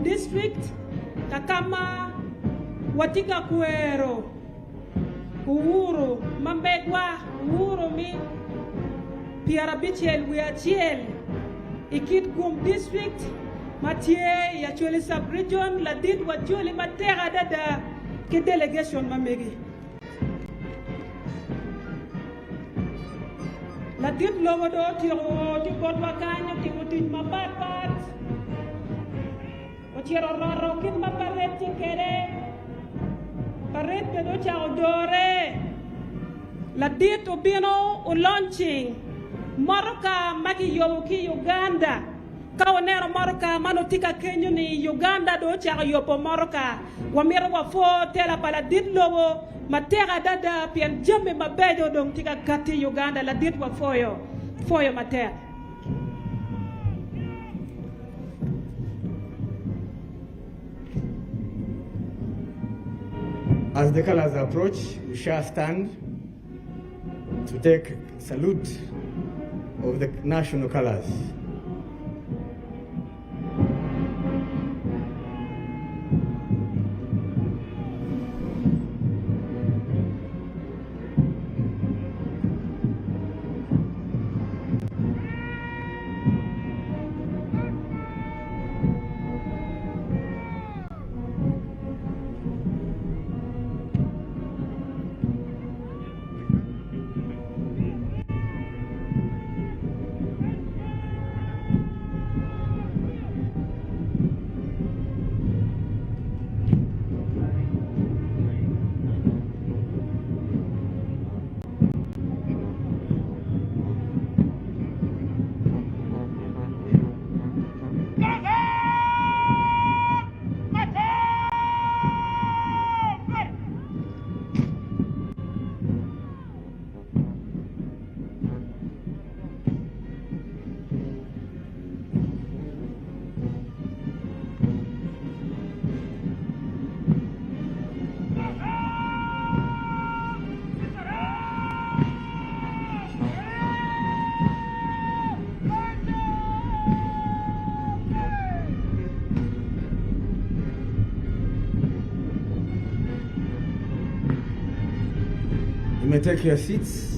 district kakama watika kuero uhuru mambegwa uhuru mi piara bichel wiachiel ikit kum district matie ya chwele sub region la dit wa chwele matera dada ke delegation mamegi la dit logo do tiro ti bot wakanya ti mutin mabat o tiro roro kit maparet ti kere paret ke do chao dore la dit obino o launching Maroka maki yoki Uganda kaonero Maroka manotika Kenya ni Uganda do chara yopo Maroka wamira wafo tela pala dit logo matera dada pian jame mabedo dong tika kati Uganda la dit wafoyo foyo matera. As the colors approach, we shall stand to take salute of the national colors. You may take your seats.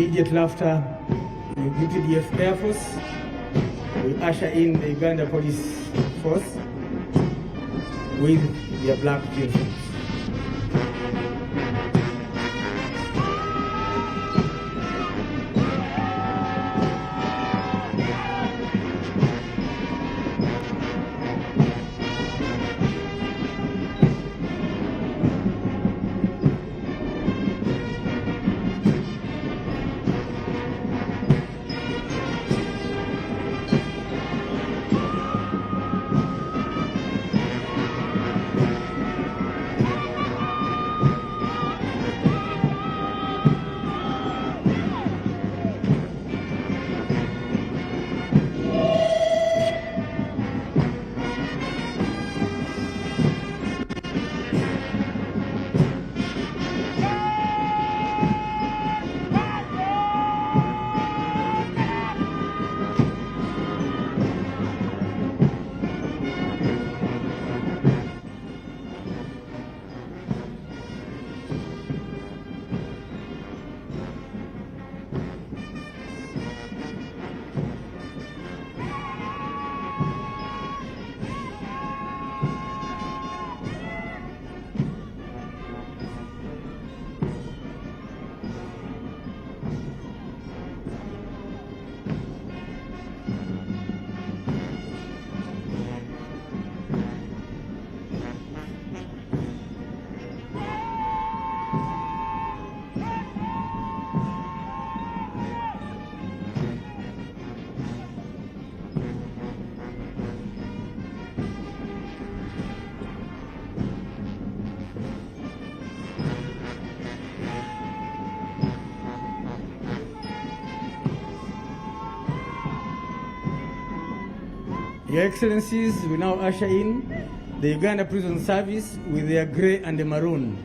Immediately after the UPDF Air Force, we usher in the Uganda Police Force with their black uniforms. Your Excellencies, we now usher in the Uganda Prison Service with their grey and maroon.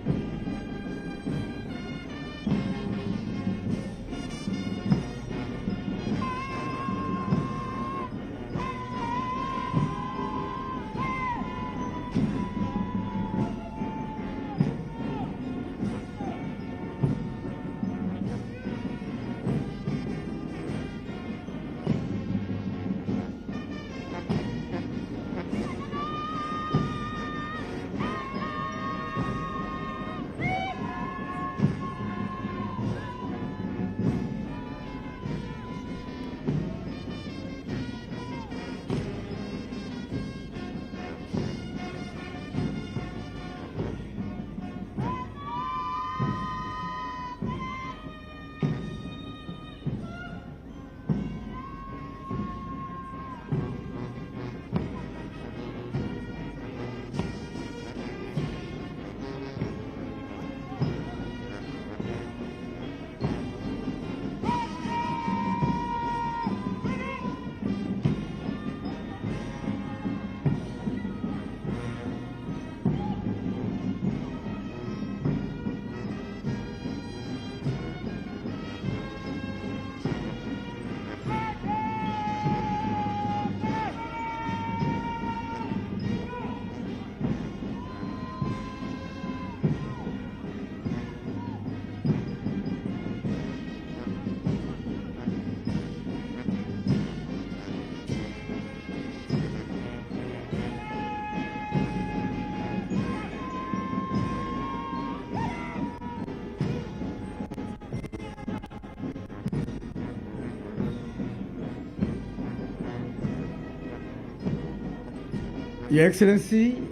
Your Excellency,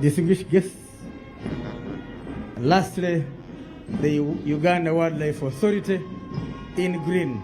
distinguished guests, lastly, the Uganda Wildlife Authority in green.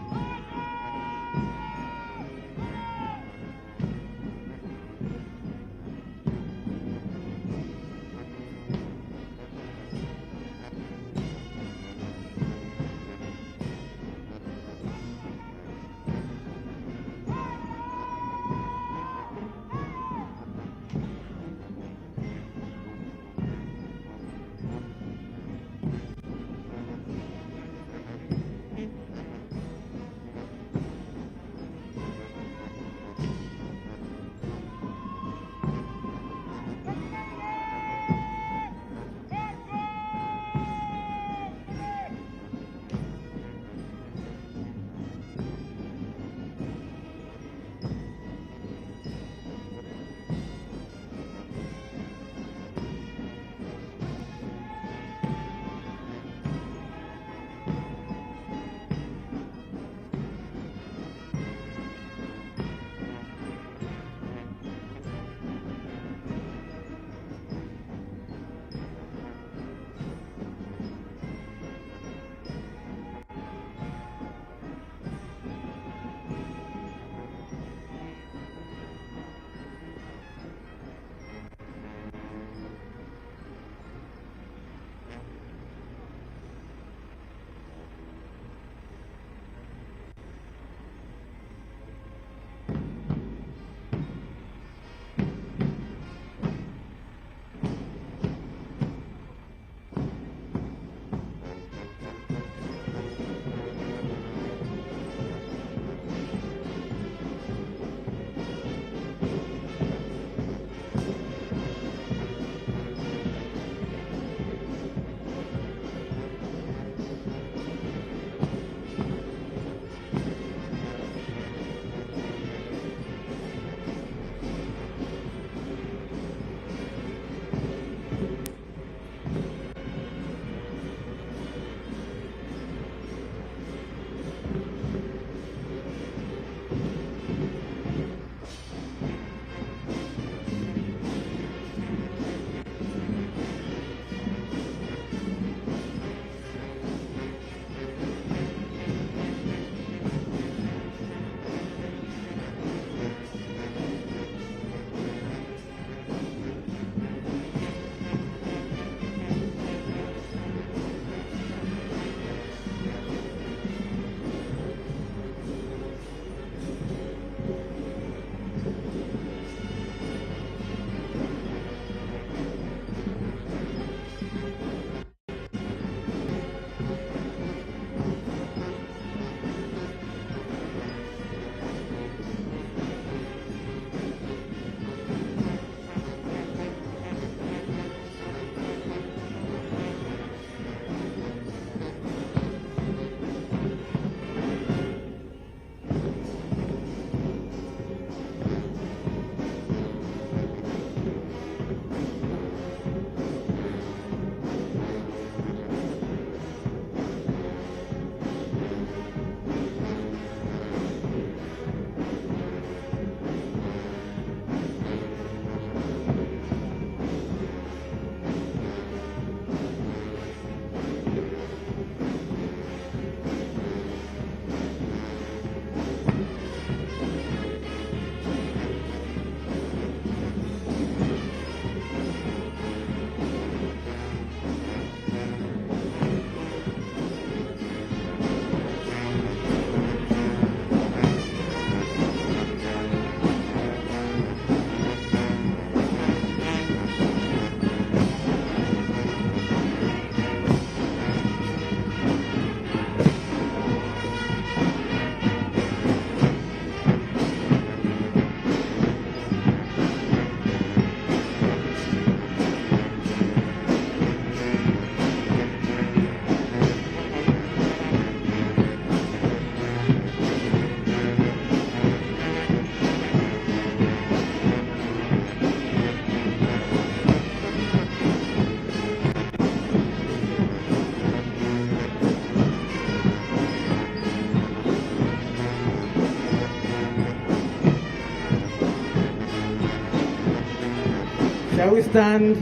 Shall we stand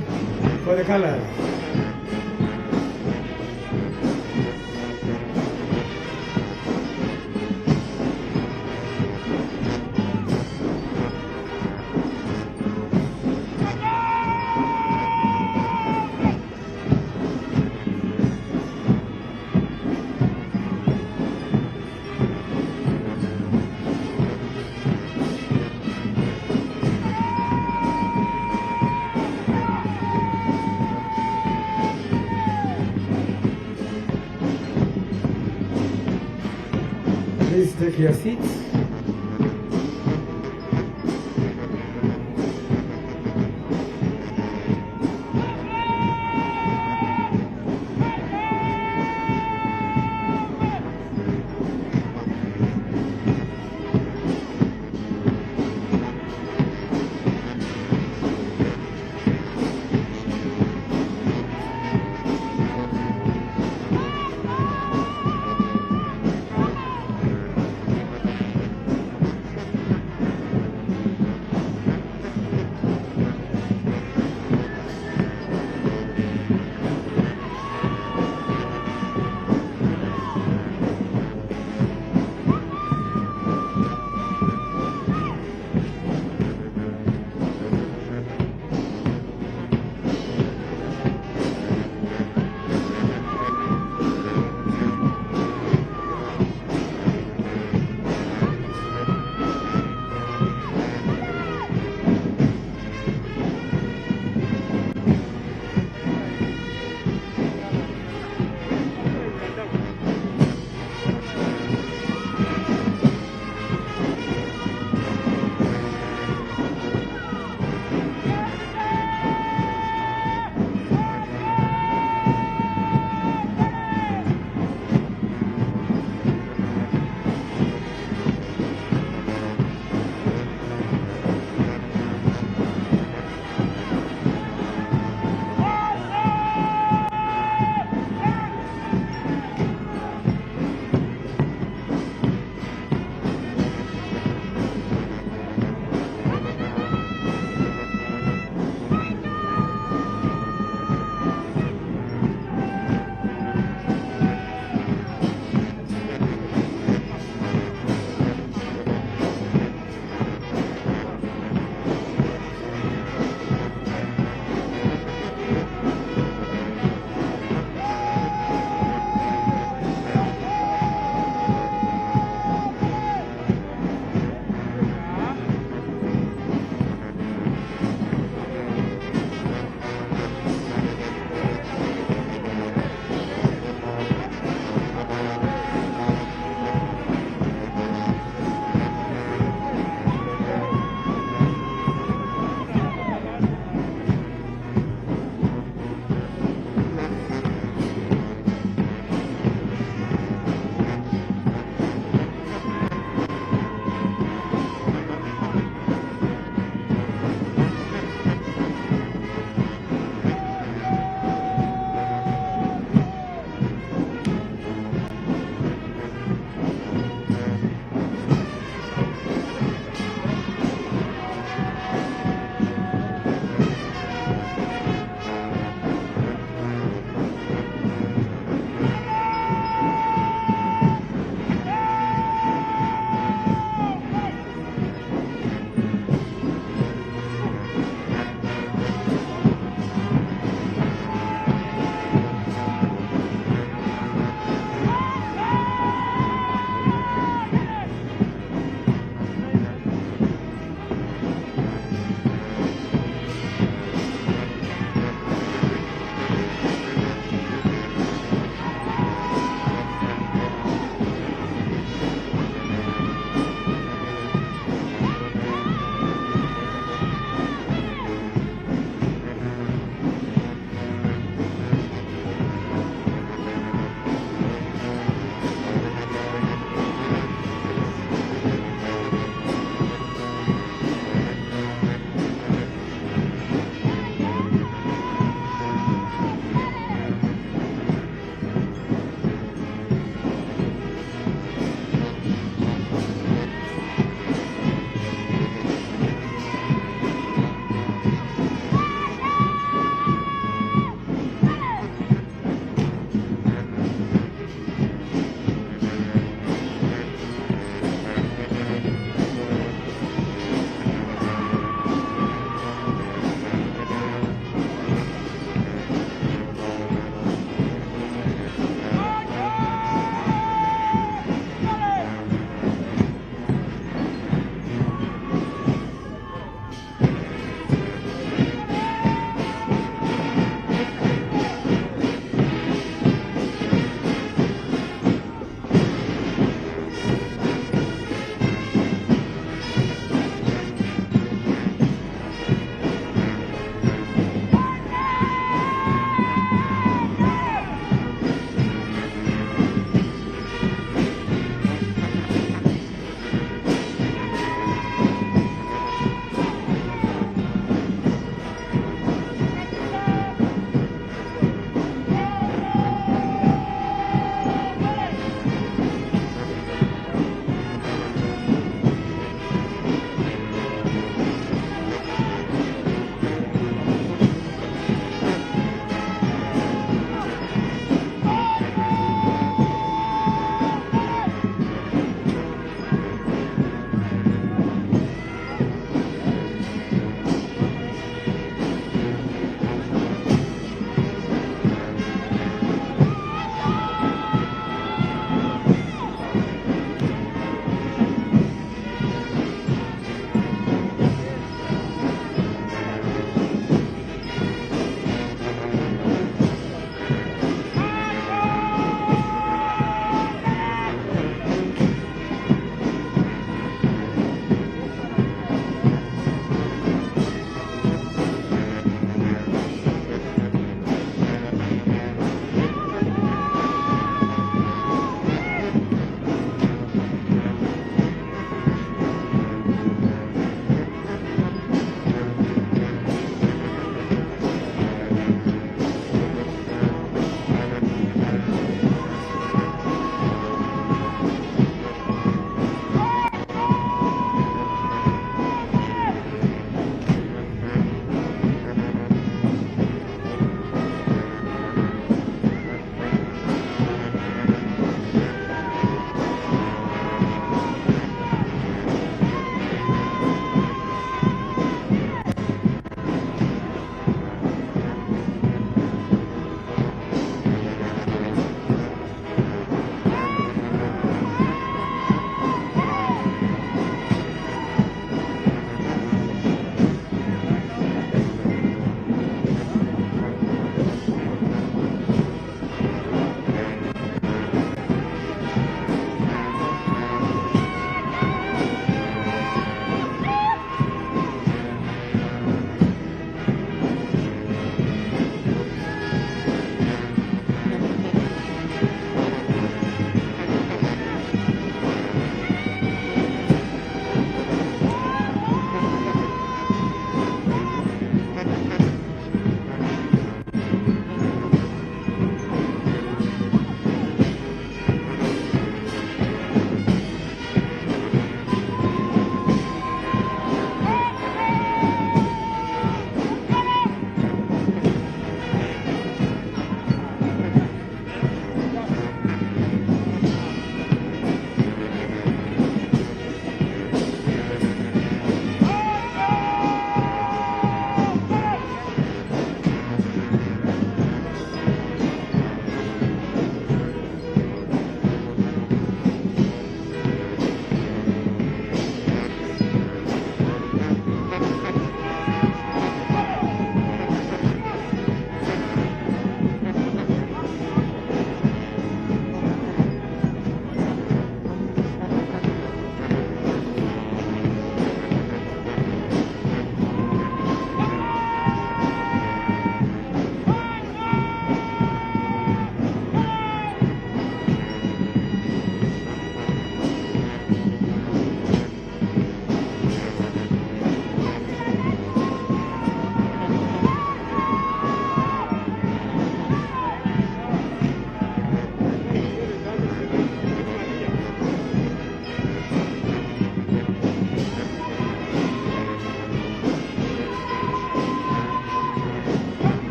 for the colors? Please take your seats.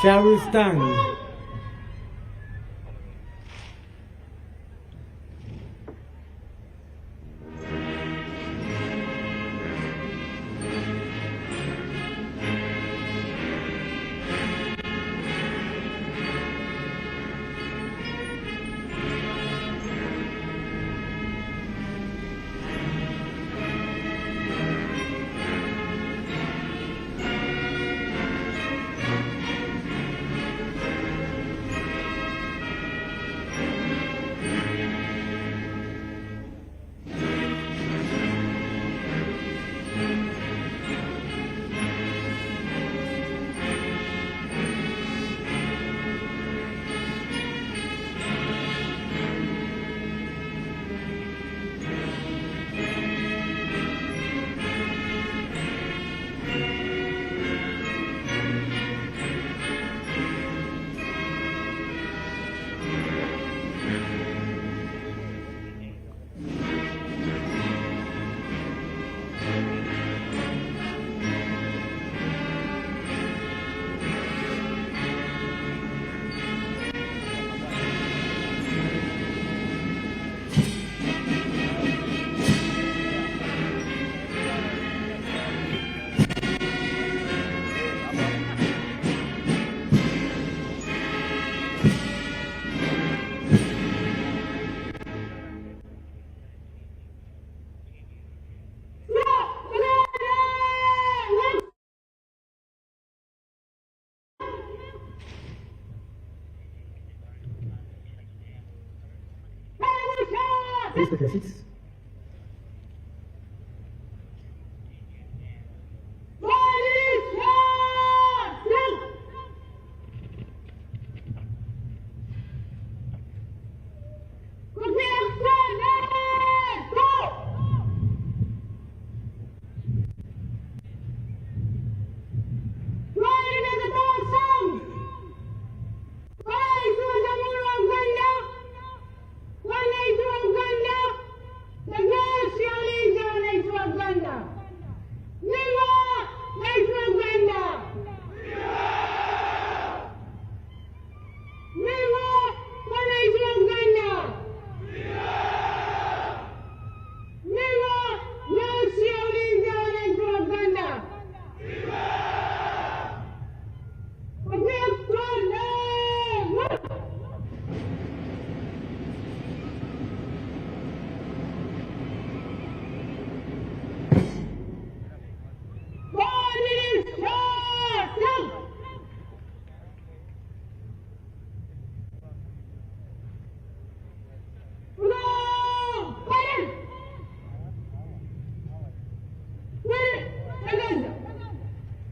Shall we stand? Please take your seats.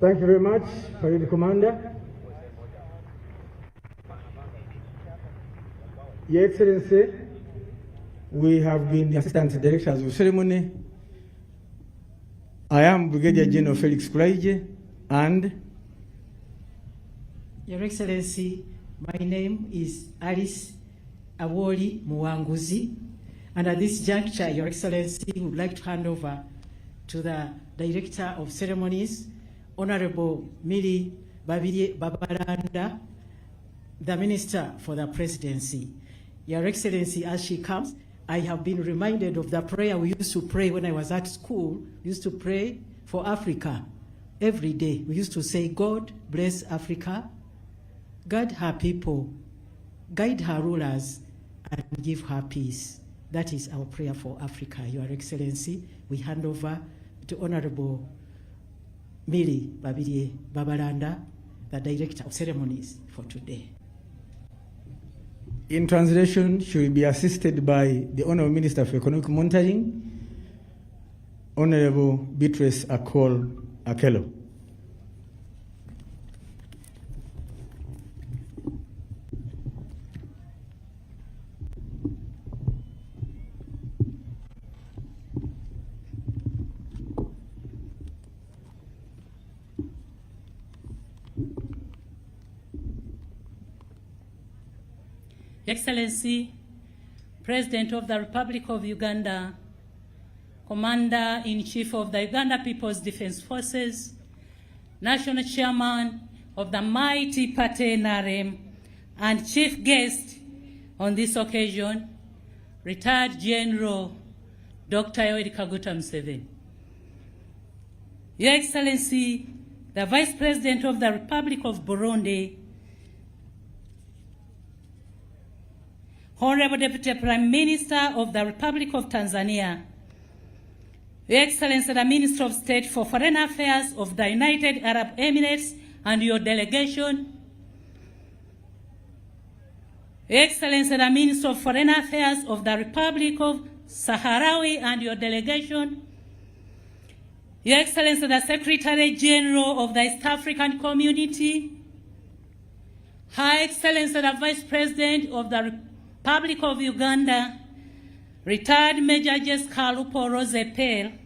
Thank you very much, Parade Commander. Your Excellency, we have been the Assistant Directors of Ceremony. I am Brigadier General Felix Kulaije, and Your Excellency, my name is Alice Awoli Muwanguzi, and at this juncture, Your Excellency, would like to hand over to the Director of Ceremonies, Honorable Mili Babalanda, the Minister for the Presidency. Your Excellency, as she comes, I have been reminded of the prayer we used to pray when I was at school. We used to pray for Africa every day. We used to say, God bless Africa, guard her people, guide her rulers, and give her peace. That is our prayer for Africa. Your Excellency, we hand over to Honorable Mili Babalanda, the Director of Ceremonies for today. in translation, she will be assisted by the Honorable Minister for Economic Monitoring, Honorable Beatrice Akello. Excellency, President of the Republic of Uganda, Commander-in-Chief of the Uganda People's Defense Forces, National Chairman of the mighty party NRM and chief guest on this occasion, retired General Dr. Yoweri Kaguta Museveni. Your Excellency, the Vice President of the Republic of Burundi, Honorable Deputy Prime Minister of the Republic of Tanzania, Your Excellency, the Minister of State for Foreign Affairs of the United Arab Emirates and your delegation, Your Excellency, the Minister of Foreign Affairs of the Republic of Sahrawi and your delegation, Your Excellency, the Secretary General of the East African Community, Her Excellency, the Vice President of the Republic of Uganda, retired Major Jessica Lupo Rosepel,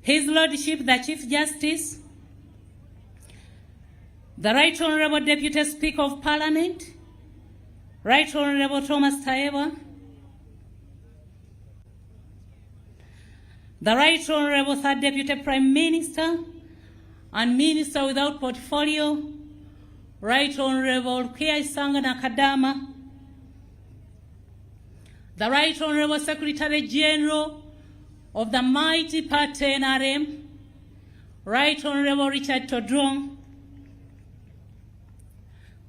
His Lordship, the Chief Justice, the Right Honorable Deputy Speaker of Parliament, Right Honorable Thomas Taiyewa, the Right Honorable Third Deputy Prime Minister and Minister without portfolio, Right Honorable Rukia Sangana Kadama, the Right Honorable Secretary General of the mighty party NRM, Right Honorable Richard Todrong,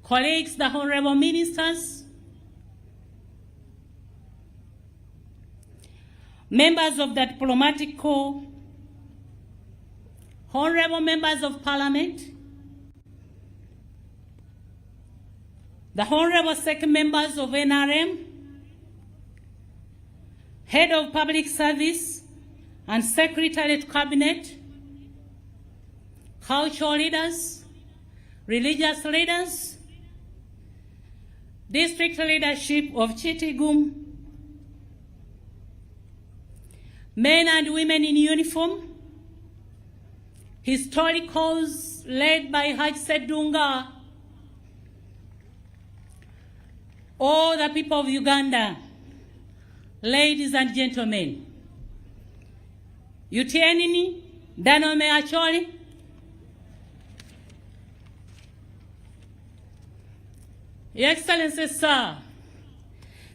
colleagues, the Honorable Ministers, members of the Diplomatic Corps, Honorable Members of Parliament, the Honorable Second Members of NRM, Head of Public Service and Secretariat Cabinet, cultural leaders, religious leaders, district leadership of Chitigum, men and women in uniform, historicals led by Haj Sedunga, all the people of Uganda, ladies and gentlemen, Utienini, Danome Acholi, Your Excellency, sir,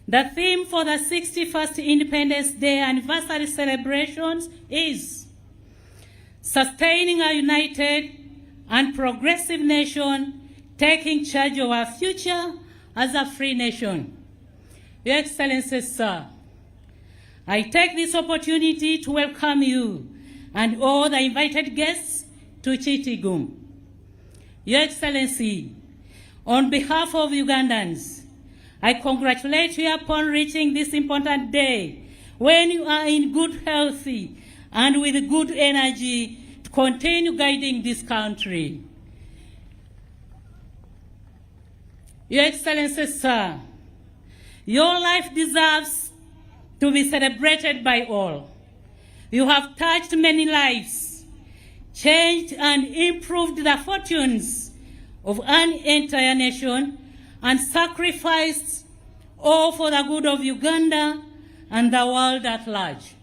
the theme for the 61st Independence Day anniversary celebrations is sustaining a united and progressive nation, taking charge of our future as a free nation. Your Excellency, sir, I take this opportunity to welcome you and all the invited guests to Chitigum. Your Excellency, on behalf of Ugandans, I congratulate you upon reaching this important day when you are in good health and with good energy to continue guiding this country. Your Excellency, sir, your life deserves to be celebrated by all. You have touched many lives, changed and improved the fortunes of an entire nation, and sacrificed all for the good of Uganda and the world at large.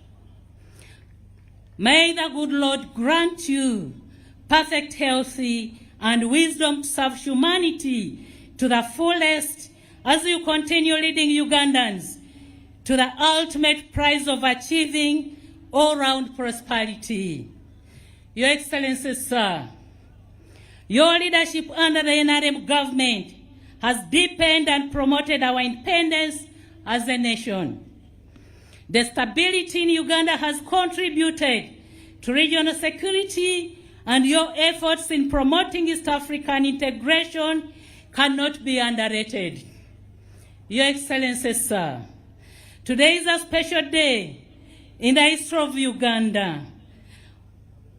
May the good Lord grant you perfect health and wisdom to serve humanity to the fullest as you continue leading Ugandans to the ultimate prize of achieving all-round prosperity. Your Excellency, sir, your leadership under the NRM government has deepened and promoted our independence as a nation. The stability in Uganda has contributed to regional security, and your efforts in promoting East African integration cannot be underrated. Your Excellency, sir, today is a special day in the history of Uganda.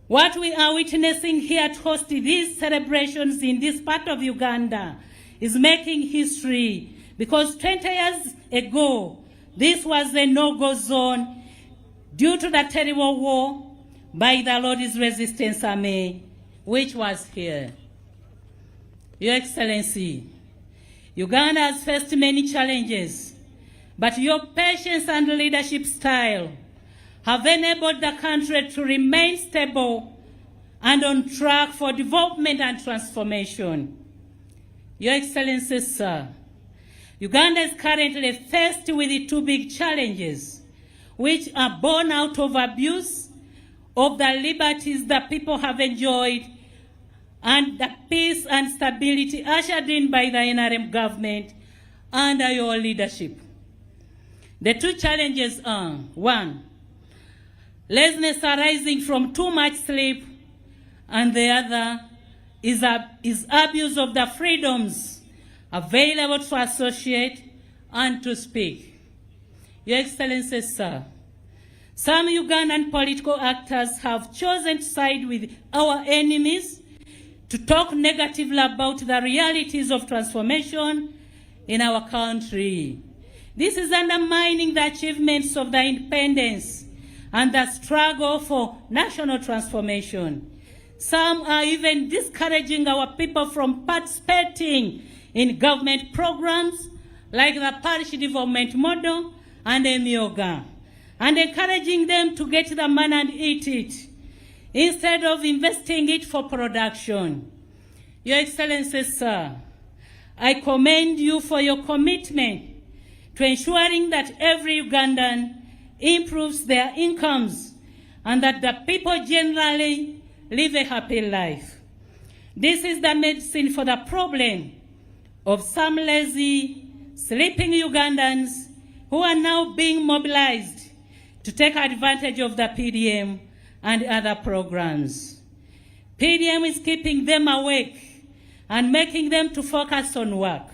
What we are witnessing here to host these celebrations in this part of Uganda is making history, because 20 years ago, this was a no-go zone due to the terrible war by the Lord's Resistance Army, which was here. Your Excellency, Uganda has faced many challenges, but your patience and leadership style have enabled the country to remain stable and on track for development and transformation. Your Excellencies, sir, Uganda is currently faced with two big challenges, which are born out of abuse of the liberties that people have enjoyed and the peace and stability ushered in by the NRM government under your leadership. The two challenges are, one, laziness arising from too much sleep, and the other is abuse of the freedoms available to associate and to speak. Your Excellencies, sir, some Ugandan political actors have chosen to side with our enemies to talk negatively about the realities of transformation in our country. This is undermining the achievements of the independence and the struggle for national transformation. Some are even discouraging our people from participating in government programs like the parish development model and EMIOGA, and encouraging them to get the money and eat it, instead of investing it for production. Your Excellencies, sir, I commend you for your commitment to ensuring that every Ugandan improves their incomes and that the people generally live a happy life. This is the medicine for the problem of some lazy, sleeping Ugandans who are now being mobilized to take advantage of the PDM and other programs. PDM is keeping them awake and making them to focus on work.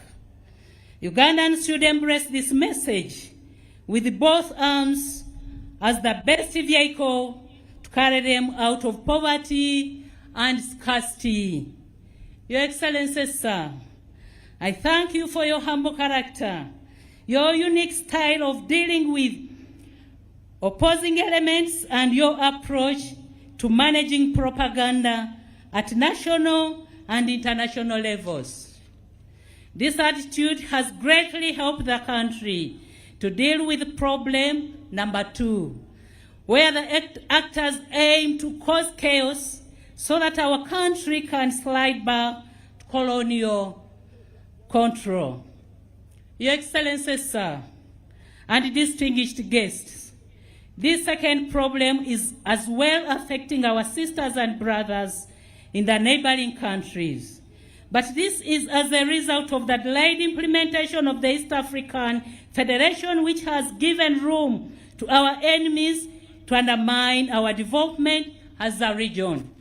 Ugandans should embrace this message with both arms as the best vehicle to carry them out of poverty and scarcity. Your Excellencies, sir, I thank you for your humble character, your unique style of dealing with opposing elements, and your approach to managing propaganda at national and international levels. This attitude has greatly helped the country to deal with problem number 2, where the actors aim to cause chaos so that our country can slide back to colonial control. Your Excellencies, sir, and distinguished guests, this second problem is as well affecting our sisters and brothers in the neighboring countries. But this is as a result of the delayed implementation of the East African Federation, which has given room to our enemies to undermine our development as a region.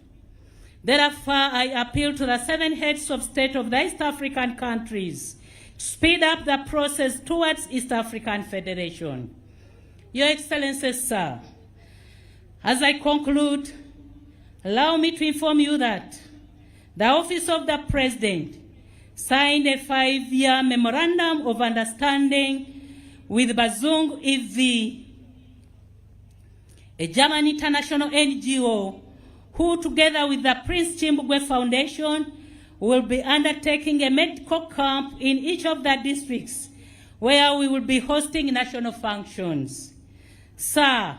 Therefore, I appeal to the 7 heads of state of the East African countries to speed up the process towards East African Federation. Your Excellencies, sir, as I conclude, allow me to inform you that the Office of the President signed a 5-year memorandum of understanding with Bazungu EV, a German international NGO, who together with the Prince Chimbugwe Foundation will be undertaking a medical camp in each of the districts where we will be hosting national functions. Sir,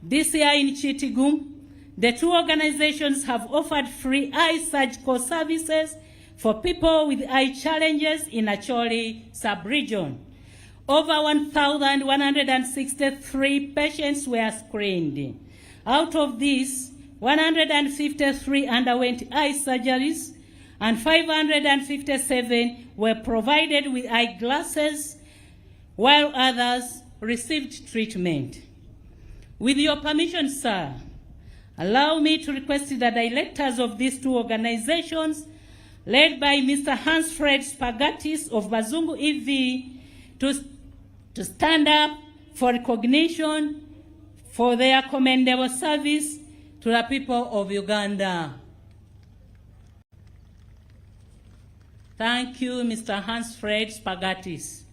this year in Chitigum, the two organizations have offered free eye surgical services for people with eye challenges in Acholi sub-region. Over 1,163 patients were screened. Out of these, 153 underwent eye surgeries and 557 were provided with eyeglasses, while others received treatment. With your permission, sir, allow me to request the directors of these two organizations, led by Mr. Hans-Fred Spagatis of Bazungu EV, to stand up for recognition for their commendable service to the people of Uganda. Thank you, Mr. Hans-Fred Spagatis.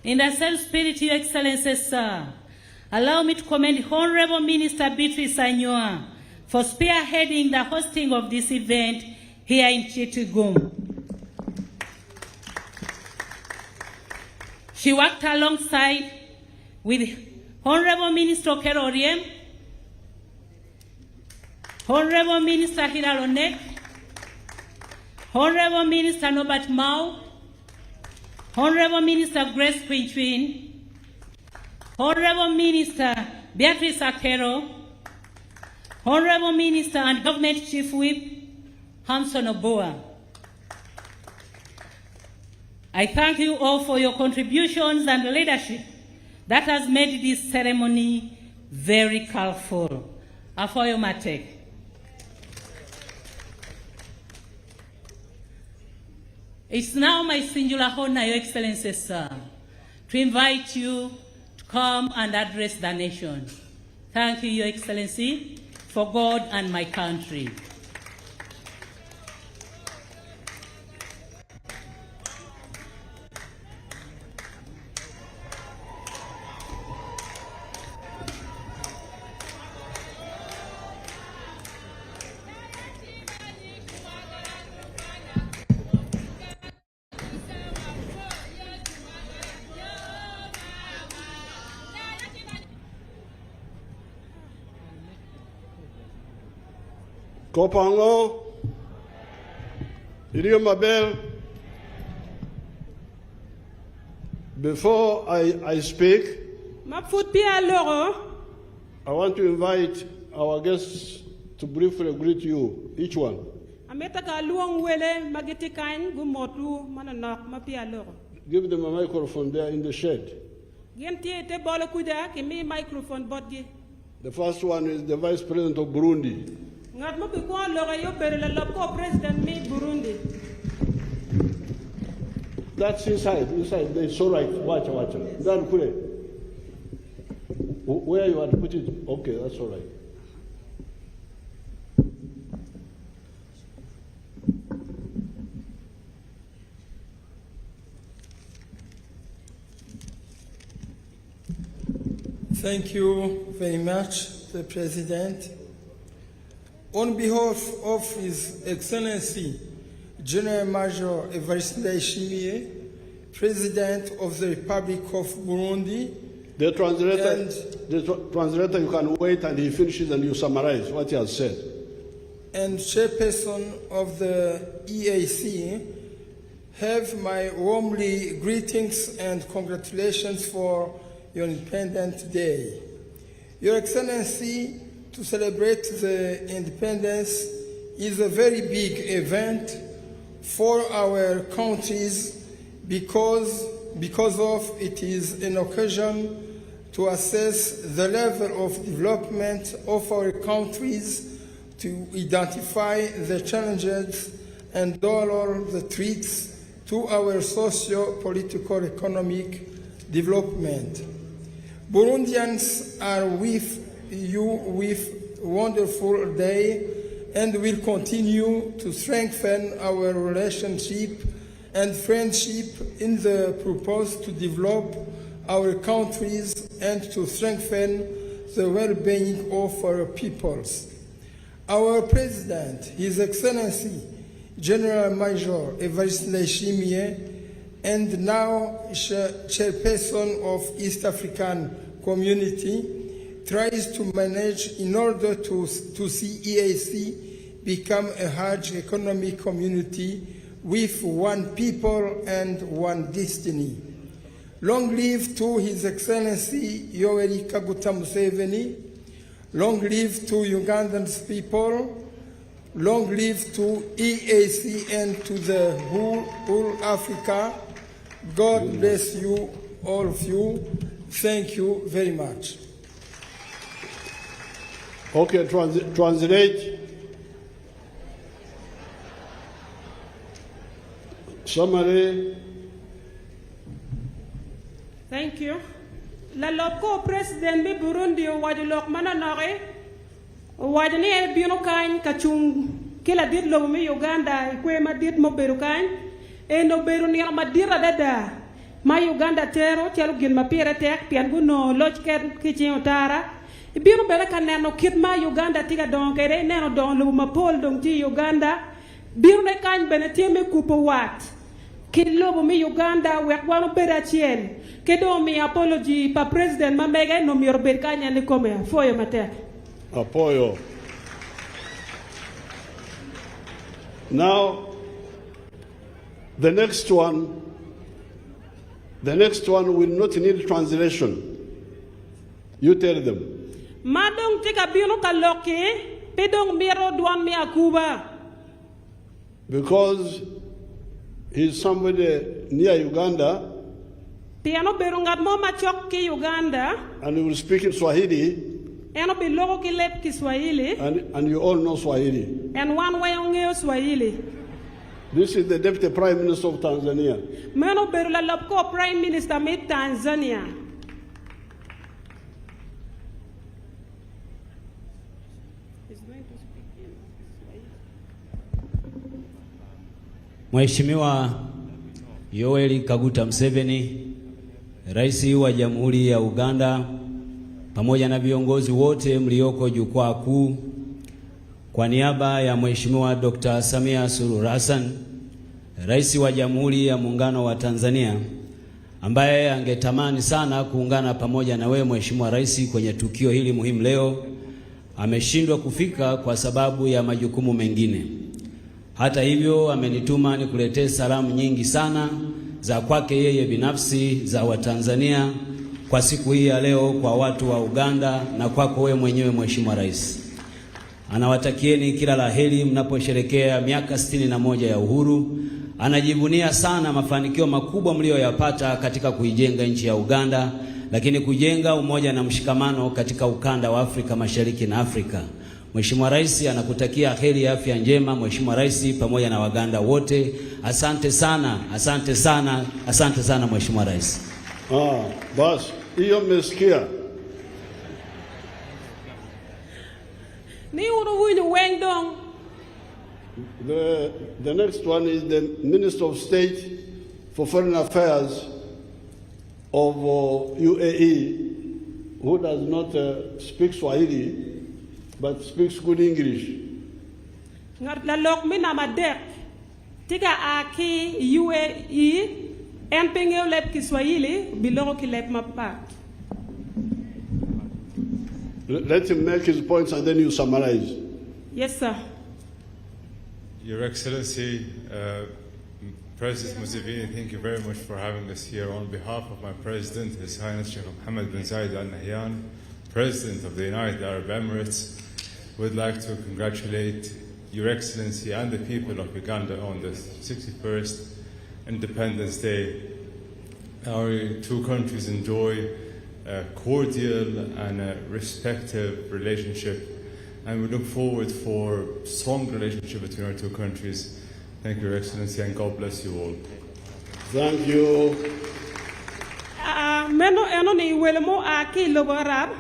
In the same spirit, Your Excellencies, sir, allow me to commend Honorable Minister Beatrice Anyoa for spearheading the hosting of this event here in Chittagong. She worked alongside with Honorable Minister Keroriem, Honorable Minister Hiralonek, Honorable Minister Norbert Mao, Honorable Minister Grace Quinchwin, Honorable Minister Beatrice Akero, Honorable Minister and Government Chief Whip Hamson Oboa. I thank you all for your contributions and leadership that has made this ceremony very colorful. Afoyo Matek. It's now my singular honor, Your Excellencies, sir, to invite you to come and address the nation. Thank you, Your Excellency, for God and my country. Kopango, Irio Mabel, before I speak, I want to invite our guests to briefly greet you, each one. Give them a microphone there in the shed. The first one is the Vice President of Burundi. That's inside. It's all right. Watch. Where you want to put it? Okay, that's all right. Thank you very much, the President. On behalf of His Excellency General Major Evariste Ndayishimiye, President of the Republic of Burundi, The translator, you can wait and he finishes and you summarize what he has said. And Chairperson of the EAC, have my warmly greetings and congratulations for your Independence Day. Your Excellency, to celebrate the independence is a very big event for our countries because of it is an occasion to assess the level of development of our countries, to identify the challenges and all the threats to our socio-political economic development. Burundians are with you with wonderful day and will continue to strengthen our relationship and friendship in the purpose to develop our countries and to strengthen the well-being of our peoples. Our President, His Excellency General Major Evariste Ndayishimiye, and now Chairperson of East African Community, tries to manage in order to see EAC become a large economic community with one people and one destiny. Long live to His Excellency Yoweri Kaguta Museveni, long live to Ugandan's people, long live to EAC and to the whole Africa. God bless you, all of you. Thank you very much. Okay, translate. Summary. Thank you. La loco president bi Burundi wadilok mananore wadini bino kan kachung kila dit lo mi Uganda kwe madit mo beru kan e no beru ni madira dada ma Uganda tero tialu gin ma pire tek pian guno loj ken kichi otara biro bela kaneno kit ma Uganda tiga don kere neno don lu ma pol don ti Uganda biro ne kan bene tieme kupo wat kit lobo mi Uganda wek wano bera chien kedo mi apology pa president ma mega no mi orber kanya ni kome foyo matek Apoyo. Now, the next one will not need translation. You tell them. Madong tika bino kaloki pedong miro duan mi akuba. Because he's somebody near Uganda. Piano berungat mo machok ki Uganda. And he will speak in Swahili. Eno bilogo ki lep ki Swahili. And you all know Swahili. And one way on Swahili. This is the Deputy Prime Minister of Tanzania. Meno berula lopko Prime Minister mi Tanzania. Mheshimiwa Yoweri Kaguta Museveni, Rais wa Jamhuri ya Uganda, pamoja na viongozi wote mlioko jukwaa kuu, kwa niaba ya Mheshimiwa Dr. Samia Suluhu Hassan, Rais wa Jamhuri ya Muungano wa Tanzania, ambaye angetamani sana kuungana pamoja na wewe Mheshimiwa Rais kwenye tukio hili muhimu leo, ameshindwa kufika kwa sababu ya majukumu mengine. Hata hivyo amenituma nikuletee salamu nyingi sana za kwake yeye binafsi za Watanzania kwa siku hii ya leo kwa watu wa Uganda na kwako wewe mwenyewe Mheshimiwa Rais. Anawatakieni kila laheri mnaposherehekea miaka 61 ya uhuru. Anajivunia sana mafanikio makubwa mlioyapata katika kuijenga nchi ya Uganda, lakini kujenga umoja na mshikamano katika ukanda wa Afrika Mashariki na Afrika. Mheshimiwa Rais anakutakia heri ya afya njema Mheshimiwa Rais pamoja na Waganda wote. Asante sana, asante sana, asante sana Mheshimiwa Rais. Bas, hiyo mmesikia. Ni uru wengdong. The next one is the Minister of State for Foreign Affairs of UAE, who does not speak Swahili, but speaks good English. Ngat la lok mina madek. Tika aki UAE en pengeo lep Kiswahili bilogo ki lep mapat. Let him make his points and then you summarize. Yes, sir. Your Excellency, President Museveni, thank you very much for having us here. On behalf of my President, His Highness Sheikh Mohammed bin Zayed Al Nahyan, President of the United Arab Emirates, would like to congratulate Your Excellency and the people of Uganda on the 61st Independence Day. Our two countries enjoy a cordial and a respectful relationship, and we look forward for a strong relationship between our two countries. Thank you, Your Excellency, and God bless you all. Thank you. Meno eno ni welmo aki lobo Arab.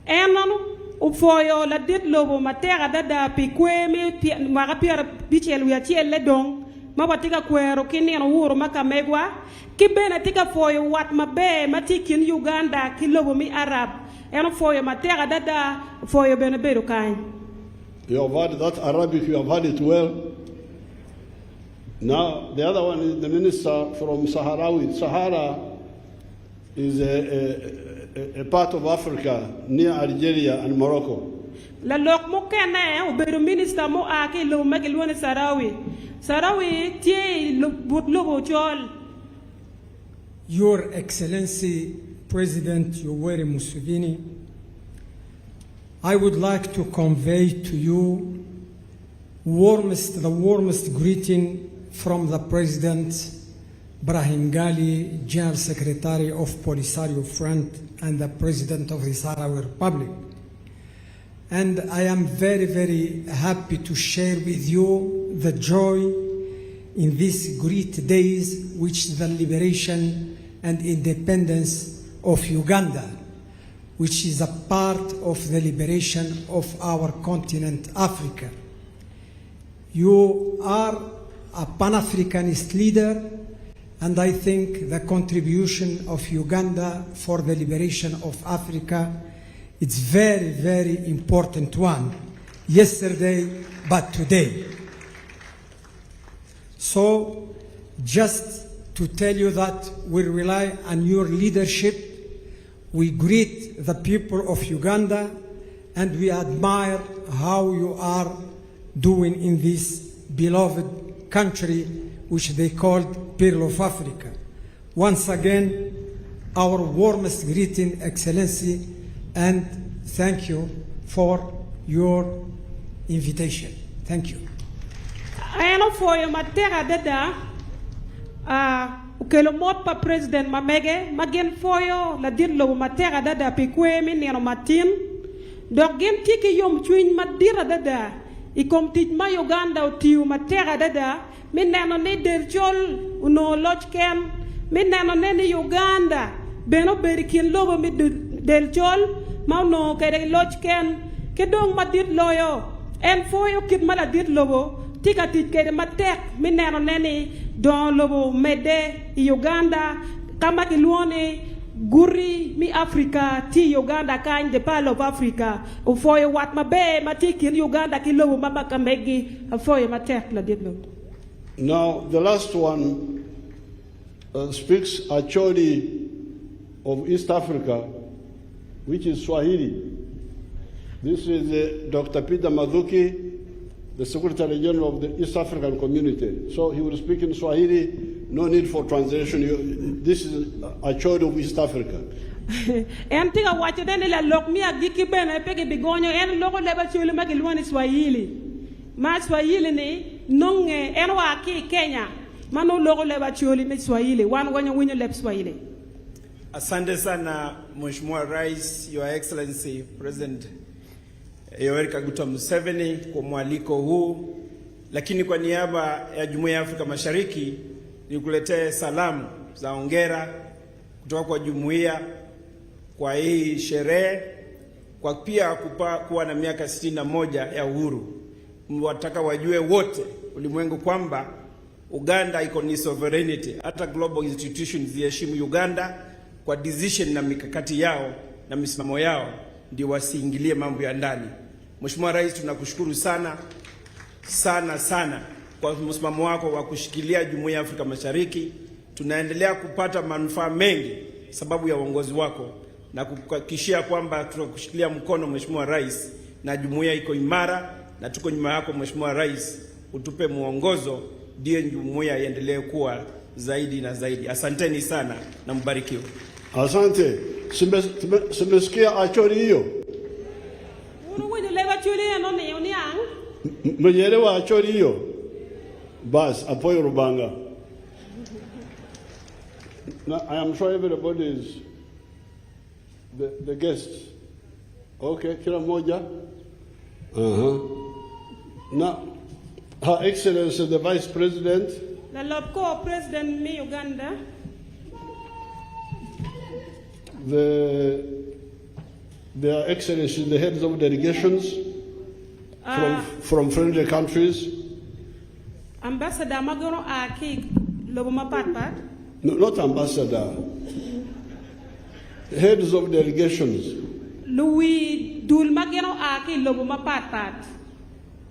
Eno ufoyo la dit lobo matera dada pikwemi mara pia bichelu ya chiele dong. Mabatika kwero kini eno wuro makamegwa. Kibena tika foyo wat mabe matikin Uganda kilobo mi Arab. Eno foyo matera dada foyo beneberu kain. You have heard that Arabic, you have heard it well. Now, the other one is the minister from Sahrawi. Sahara is a part of Africa near Algeria and Morocco. La lok mo kene uberu minister mo aki lo magilwane Sahrawi. Sahrawi tie lobo chol. Your Excellency President Yoweri Museveni, I would like to convey to you the warmest greeting from the President Brahim Gali, General Secretary of Polisario Front and the President of the Sahrawi Republic. And I am very, very happy to share with you the joy in these great days, which is the liberation and independence of Uganda, which is a part of the liberation of our continent, Africa. You are a Pan-Africanist leader, And I think the contribution of Uganda for the liberation of Africa is very, very important one. Yesterday, but today. So, just to tell you that we rely on your leadership, we greet the people of Uganda, and we admire how you are doing in this beloved country which they called Pearl of Africa. Once again, our warmest greeting, Excellency, and thank you for your invitation. Thank you. I know for you, Matera Dada, Ukelomot pa President Mamege, Magen for you, la Dirlo, Matera Dada, Pique, Minero Martin, Dogem Tiki Yom Twin Madira Dada, Ikom Tit Ma Uganda, Tiu Matera Dada, Minano ne del Chol, Uno Lodge Cam, Minano ne Uganda, Beno Berikin Lobo mid del Chol, Mauno Kere Lodge Cam, Kedong Madit Loyo, and for you kid Maladit Lobo. Tika tike matek minero neni don lobo mede Uganda kama kiluone guri mi Africa ti Uganda kind the Pearl of Africa ufoye wat mabe matiki Uganda kilobo mama kamegi ufoye matek la ditno. Now the last one speaks actually of East Africa, which is Swahili. This is Dr. Peter Mathuki, the Secretary General of the East African Community. So he will speak in Swahili, no need for translation. This is a child of East Africa. En tiga wacho dene la lok mi agiki bene peke bigonyo en loko leba chule maki luani Swahili. Ma Swahili ni nonge en waki Kenya. Mano loko leba chule mi Swahili. Wan wanyo winyo lep Swahili. Asante sana Mheshimiwa Rais, Your Excellency President Yoweri Kaguta Museveni kwa mwaliko huu, lakini kwa niaba ya Jumuiya ya Afrika Mashariki nikuletee salamu za hongera kutoka kwa jumuiya kwa hii sherehe, kwa pia kuwa na miaka 61 ya uhuru. Mwataka wajue wote ulimwengu kwamba Uganda iko ni sovereignty, hata global institutions ziheshimu Uganda kwa decision na mikakati yao na misimamo yao, ndio wasiingilie mambo ya ndani. Mheshimiwa Rais, tunakushukuru sana sana sana kwa msimamo wako wa kushikilia Jumuiya ya Afrika Mashariki. Tunaendelea kupata manufaa mengi sababu ya uongozi wako, na kuhakikishia kwamba tunakushikilia mkono Mheshimiwa Rais, na jumuiya iko imara na tuko nyuma yako Mheshimiwa Rais. Utupe muongozo ndio jumuiya iendelee kuwa zaidi na zaidi. Asanteni sana na mbarikiwe. Asante. Simesikia achori hiyo. Mwenyerewa achori hiyo. Bas, apoyo Rubanga. Now, I am sure everybody is the guests. Okay, kila moja. Now, Her Excellency the Vice President. The Lobco President mi Uganda. Their Excellency the heads of delegations from friendly countries. Ambassador Magoro Aki Loboma Patpat. No, not ambassador. Heads of delegations. Louis Dul Magero Aki Loboma Patpat.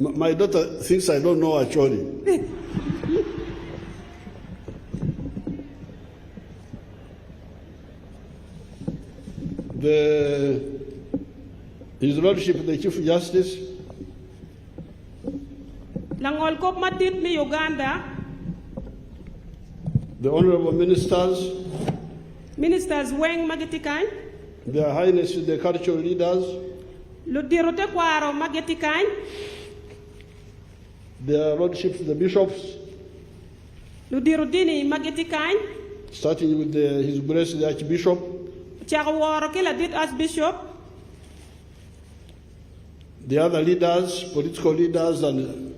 My daughter thinks I don't know actually. His Lordship the Chief Justice. Langol Kop Matit mi Uganda. The Honorable Ministers. Ministers Weng Magetikan. Their Highness the cultural leaders. Ludirote Kwaro Magetikan. Their Lordships the bishops. Ludirodini Magetikan. Starting with His Grace the Archbishop. Chawaro Kila did as Bishop. The other leaders, political leaders and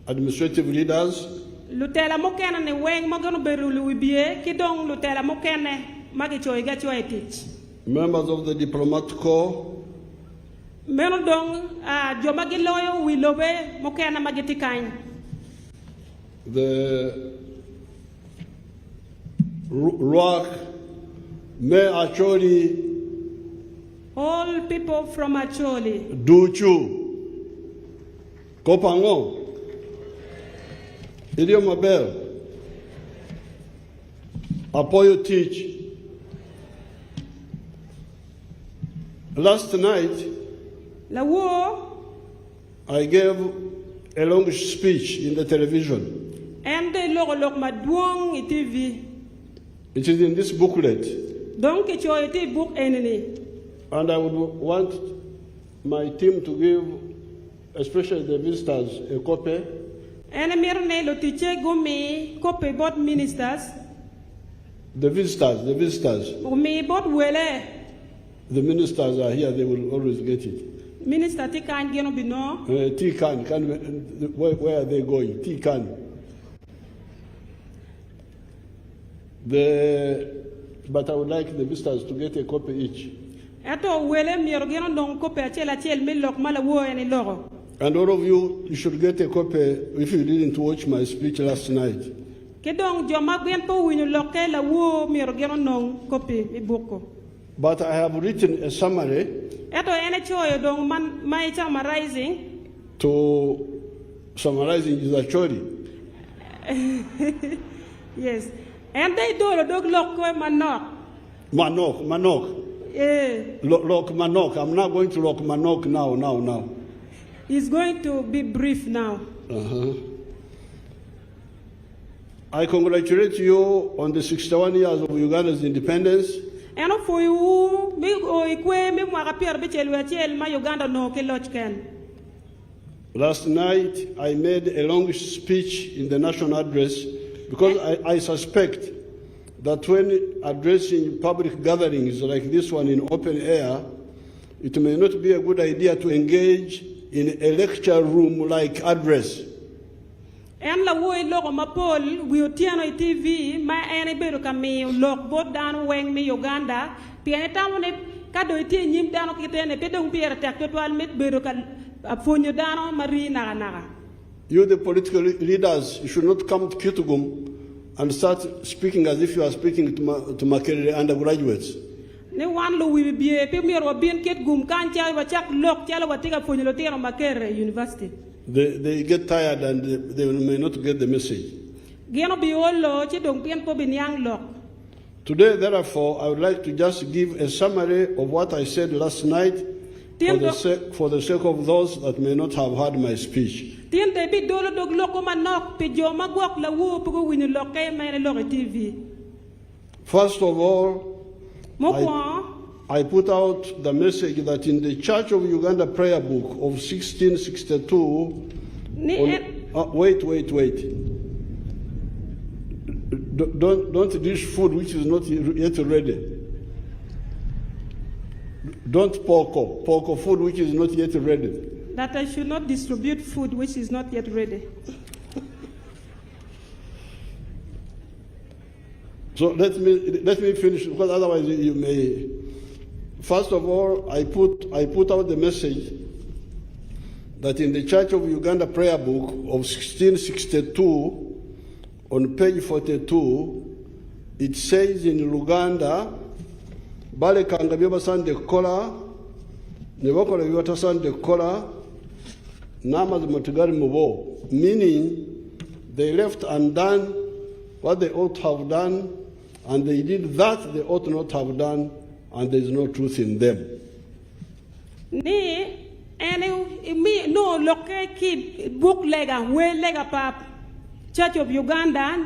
administrative leaders. Lutela mokena ne weng magano beru luibie kidong lutela mokene magicho igacho etich. Members of the diplomatic corps. Meno dong jomagiloyo wilobe mokena magitikain. The Ruak, Me Acholi, all people from Acholi, Duchu, Kopango, Idiom Mabel, Apoyo Teach. Last night, I gave a long speech in the television. It is in this booklet. And I would want my team to give, especially the visitors, a copy. The visitors. The ministers are here, they will always get it. Minister Tikan Genobino. Tikan, where are they going? Tikan. But I would like the visitors to get a copy each. And all of you, you should get a copy if you didn't watch my speech last night. But I have written a summary to summarizing Zachori. Yes. And they do a dog lock Manok. Lock Manok. I'm not going to lock Manok now. It's going to be brief now. I congratulate you on the 61 years of Uganda's independence. And for you, last night, I made a long speech in the national address because I suspect that when addressing public gatherings like this one in open air, it may not be a good idea to engage in a lecture room-like address. En la woy logo ma pol wi tiano TV ma ene beru kami log bot dan weng mi Uganda piene tamone kado tie nyim dano kitene pedong piere tek total met beru kan afonyo dano mari naga. You the political leaders, you should not come to Kitugum and start speaking as if you are speaking to Makerere undergraduates. Ne wan lo wi bie pe mi ro bien ket gum kan tia wa chak lok tia wa tiga fonyo lo tero Makerere University. They get tired and they may not get the message. Today, therefore, I would like to just give a summary of what I said last night for the sake of those that may not have heard my speech. First of all, I put out the message that in the Church of Uganda prayer book of 1662, wait. Don't dish food which is not yet ready. Don't pork food which is not yet ready. That I should not distribute food which is not yet ready. So let me finish, because otherwise you may. First of all, I put out the message that in the Church of Uganda prayer book of 1662, on page 42, it says in Luganda, balekanga byobasande kola, nebakola byotasande kola, namaz mutigari mubo, meaning they left undone what they ought to have done, and they did that they ought not have done, and there is no truth in them. No loke ki book lega we lega pap Church of Uganda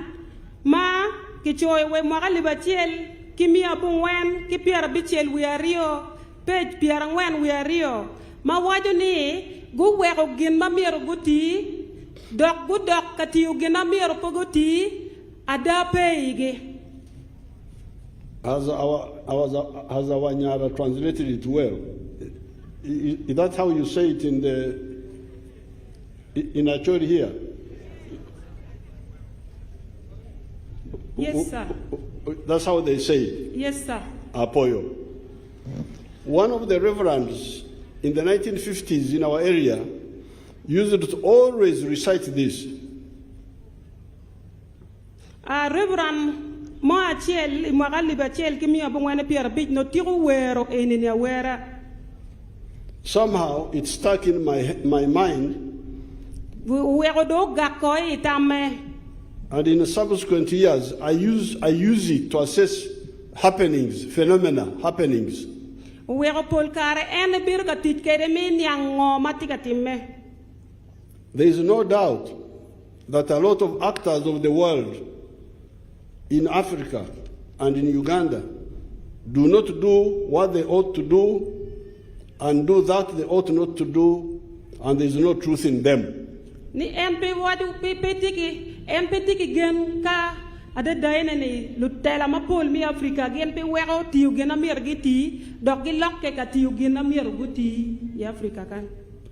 ma kichoy we magali bachel kimi abun wen ki piara bichel we ario page piara wen we ario ma wajo ni gu wego gin ma mero guti dok gu dok kati ugina mero pogoti ada peige. Has our Nyara translated it well? Is that how you say it in Acholi here? Yes, sir. That's how they say it? Yes, sir. Apoyo. One of the reverends in the 1950s in our area used to always recite this. Reverend mo achiel mo galiba achiel kimio bongwana pier bit no tiro wero enini awera. Somehow it stuck in my mind. Wero do gakoi itame. And in the subsequent years, I use it to assess happenings, phenomena, happenings. Wero polkare ene birga titkere min yang matikatime. There is no doubt that a lot of actors of the world in Africa and in Uganda do not do what they ought to do and do that they ought not to do, and there is no truth in them. Ni MP wadu petiki gen ka ada daina ni lutela mapol mi Afrika gen pe wero tiu gen amir giti dog gi lokke ka tiu gen amir guti ya Afrika kan.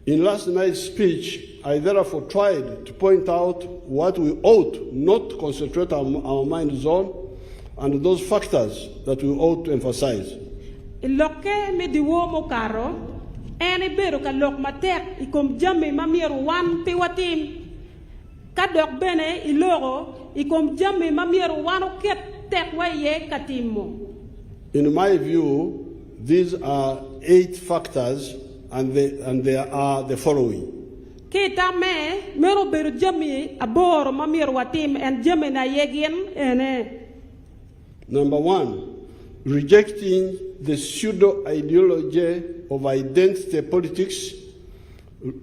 In last night's speech, I therefore tried to point out what we ought not to concentrate our minds on and those factors that we ought to emphasize. Lokke me diwo mo karo ene bero ka lok matek ikom jamme mamir wan pe watim ka dog bene iloro ikom jamme mamir wan ket tek waye katimo. In my view, these are 8 factors and they are the following. Kita me mero bero jamme abor mamir watim en jamme na yegin ene. Number 1, rejecting the pseudo-ideology of identity politics,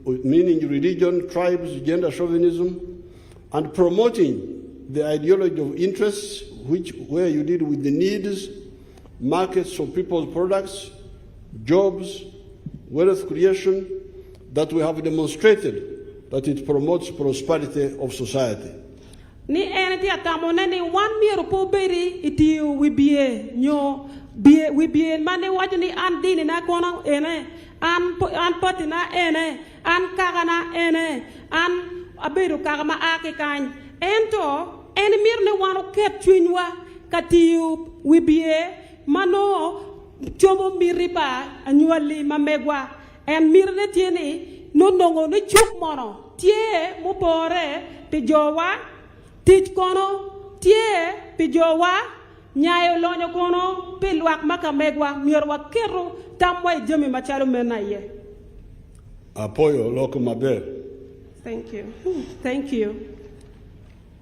meaning religion, tribes, gender chauvinism, and promoting the ideology of interests, where you deal with the needs, markets of people's products, jobs, wealth creation, that we have demonstrated that it promotes prosperity of society. Ni enti atamone ni 1 miro po beri iti wibie nyo bie wibie mane wajuni an dini na kono ene an poti na ene an kagana ene an aberu kagama ake kan ento eni mir ne wano ketwinwa katiu wibie mano chobo miripa anyuali mamegwa en mir ne tieni no nongo ne chuk mono tie mo pore te jowa tich kono tie pijowa nyayo lonyo kono pilwak makamegwa miorwa kero tamwa jemi machalo menaye. Apoyo loko maber. Thank you. Thank you.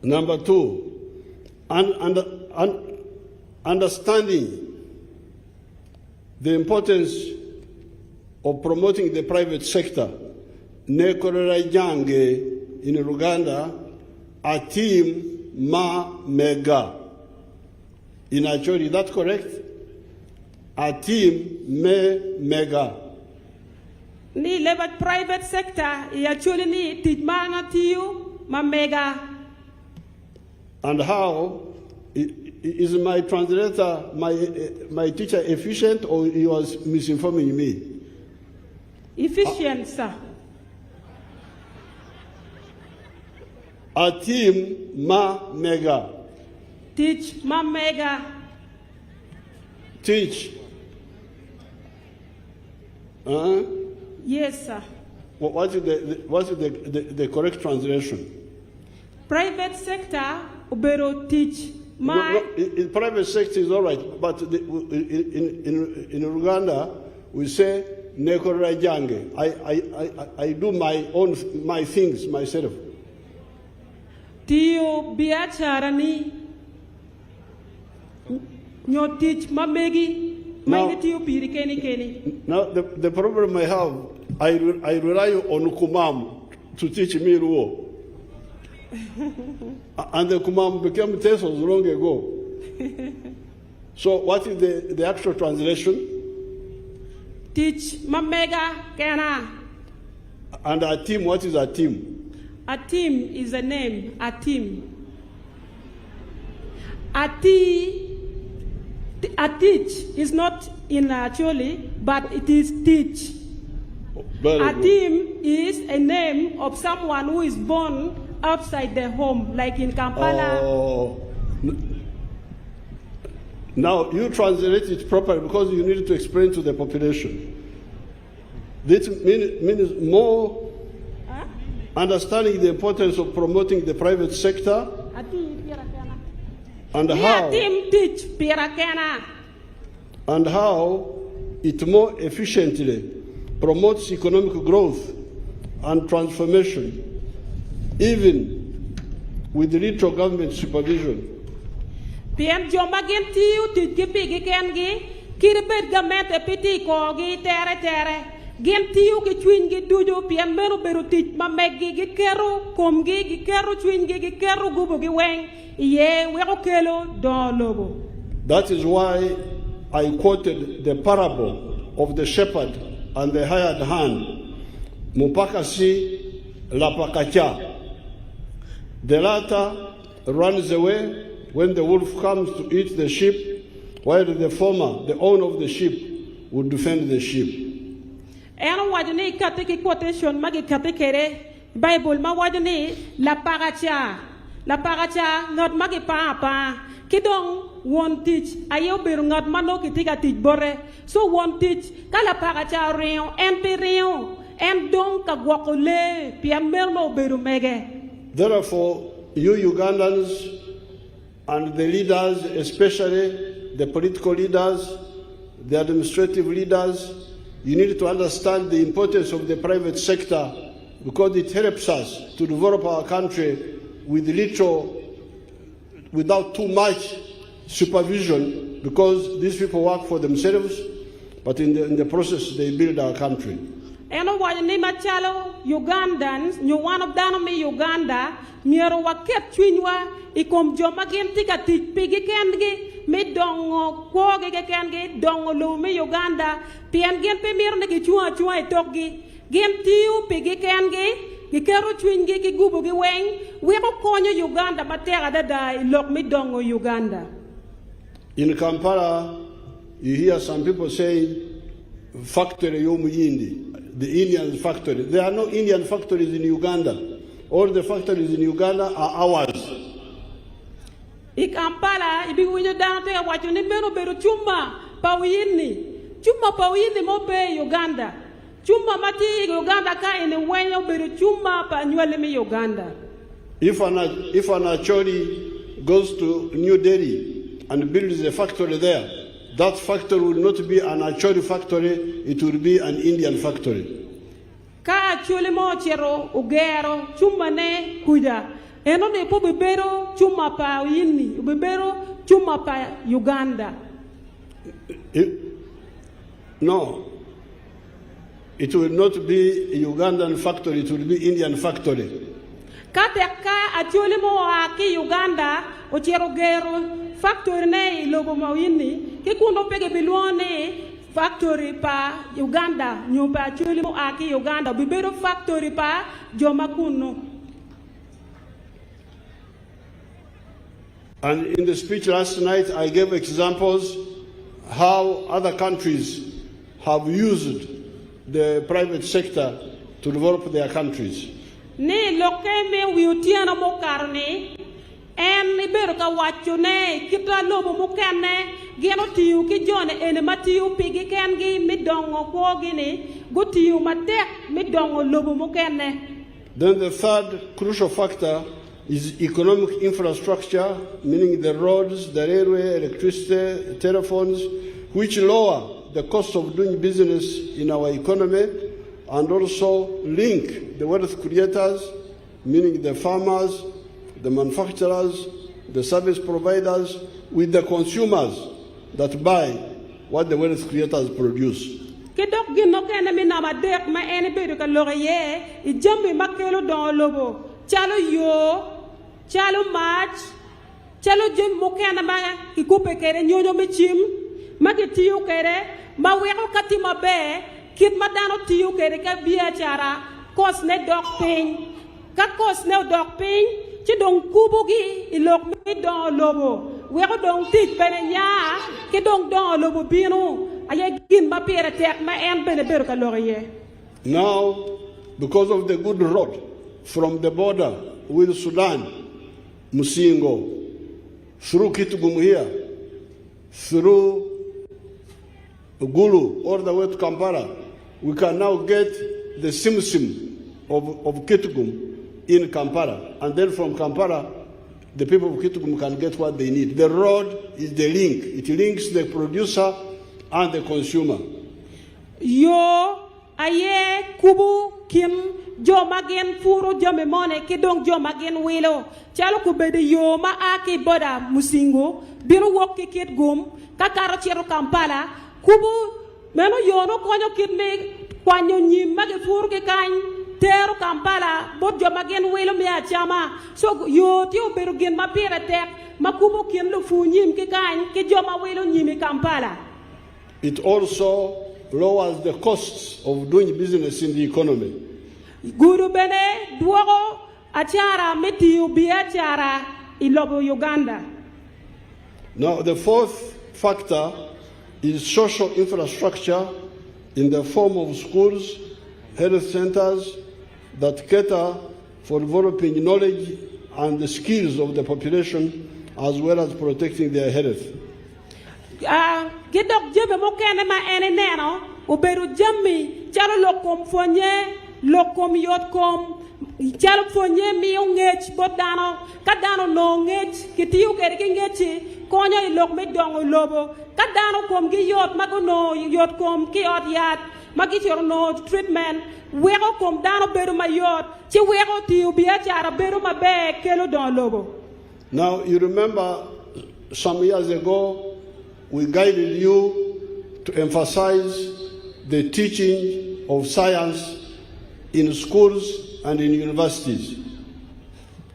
Number 2, understanding the importance of promoting the private sector. Nekorera jange in Uganda a team ma mega. In actually, is that correct? A team me mega. Ni lebat private sector actually ni tijmanga tiu ma mega. And how is my translator, my teacher efficient, or he was misinforming me? Efficient, sir. A team ma mega. Teach ma mega. Teach. Yes, sir. What is the correct translation? Private sector ubero teach. My in private sector is all right, but in Uganda we say nekora jange. I do my things myself. Tio biacharani nyo teach mamegi my tio piri keni. Now the problem I have, I rely on Kumam to teach me Luo. And the Kumam became Tesos long ago. So what is the actual translation? Teach mamega kena. And a team, what is a team? A team is a name, a team. A teach is not in actually, but it is teach. A team is a name of someone who is born outside their home, like in Kampala. Oh. Now, you translate it properly because you need to explain to the population. This means more understanding the importance of promoting the private sector and Mia team teach pirakena. and how it more efficiently promotes economic growth and transformation, even with little government supervision. Pien joma gen tiu teach ki pigi kengi, kiribet gamente piti kogi tere. Gen tiu ki chwin gi duju pien beru teach ma meggi gi keru komgi gi keru chwin gi keru gubu gi weng ye weko kelo don logo. That is why I quoted the parable of the shepherd and the hired hand, Mupakasi Lapakacha. The latter runs away when the wolf comes to eat the sheep, while the former, the owner of the sheep, would defend the sheep. En wajni katiki quotation magi katikere Bible ma wajni la paracha ngot magi pa kidong won teach ayo beru ngot mano kitika teach bore so won teach kala paracha rion en don ka gwakole piamber no beru mege. Therefore, you Ugandans and the leaders, especially the political leaders, the administrative leaders, you need to understand the importance of the private sector because it helps us to develop our country without too much supervision, because these people work for themselves, but in the process they build our country. Eno wajni machalo Ugandans, one of me Uganda, miero waket chwinywa ikom joma gen tika tich pigi kendgi mi dongo kwoge ke kendgi dongo lu mi Uganda pien gen pe mir ne ki chua itokgi gen tiu pigi kendgi ki kero chwinygi ki gubo gi weng weko konyo Uganda matera dada ilok mi dongo Uganda. In Kampala, you hear some people saying factory yomuyindi, the Indian factory. There are no Indian factories in Uganda. All the factories in Uganda are ours. I Kampala, ibi winyo dano te wacho ni beru chuma pawini mo pe Uganda. Chuma mati Uganda ka ene wenyo beru chuma pa nywele mi Uganda. If an Acholi goes to New Delhi and builds a factory there, that factory will not be an Acholi factory, it will be an Indian factory. Ka Acholi mo chero ugero chuma ne kuja. Eno ne po bebero chuma pa yini, bebero chuma pa Uganda. No, it will not be a Ugandan factory, it will be Indian factory. Kateka Acholi mo aki Uganda, o chero gero factory ne logo mo yini, ke kuno pege biluone factory pa Uganda, nyumba Acholi mo aki Uganda, bebero factory pa Joma kuno. And in the speech last night, I gave examples how other countries have used the private sector to develop their countries. Ne loke me wiutiana mo karne en ibero ka wacho ne kita lobo mo kenne geno tiu ki jone ene matiu pigi kengi midongo kwogi ni go tiu matek midongo lobo mo kenne. Then the third crucial factor is economic infrastructure, meaning the roads, the railway, electricity, telephones, which lower the cost of doing business in our economy and also link the wealth creators, meaning the farmers, the manufacturers, the service providers, with the consumers that buy what the wealth creators produce. Kedok gino kene mi nama dek ma ene bedo ka loreye I jambi makelo don lobo chalo yo chalo match chalo jom mokena ma ki kupe kere nyonyo mi chim ma ki tiyo kere ma weko katima be kit ma dano tiyo kere ka biya chara kos ne dok ping ka kos ne dok ping chi dong kubu gi ilok mi don lobo weko dong tich bene nya ki dong don lobo binu. Now, because of the good road from the border with Sudan, Musingo, through Kitgum here, through Gulu, all the way to Kampala, we can now get the Simsim of Kitgum in Kampala. And then from Kampala the people of Kitgum can get what they need. The road is the link. It links the producer and the consumer. Yo aye kubu kim jo magen furu jome mone kidong jo magen wilo chalo kubede yo ma aki boda musingo biru woki kit gum kakaro chero Kampala kubu meno yo no konyo kit me kwanyo nyim mage furu ke kany teru Kampala bot jo magen wilo me achama so yo ti oberu gen ma pira tek makubu kin lu fu nyim ke kany ke jo ma wilo nyimi Kampala. It also lowers the costs of doing business in the economy. Guru bene duogo achara metiyo bi achara ilobo Uganda. Now the fourth factor is social infrastructure in the form of schools, health centers that cater for developing knowledge and the skills of the population as well as protecting their health. Gidok jebe mo kene ma ene neno uberu jammi chalo lokom fonye lokom yotkom chalo fonye mi ngech bodano kadano no ngech kitiyo kere ngechi konya ilok me dongo lobo kadano kom gi yot magono yotkom ki ot yat magi no treatment wego kom dano beru ma yot chi wego tiyo bi achara beru ma be kelo don lobo. Now you remember some years ago we guided you to emphasize the teaching of science in schools and in universities.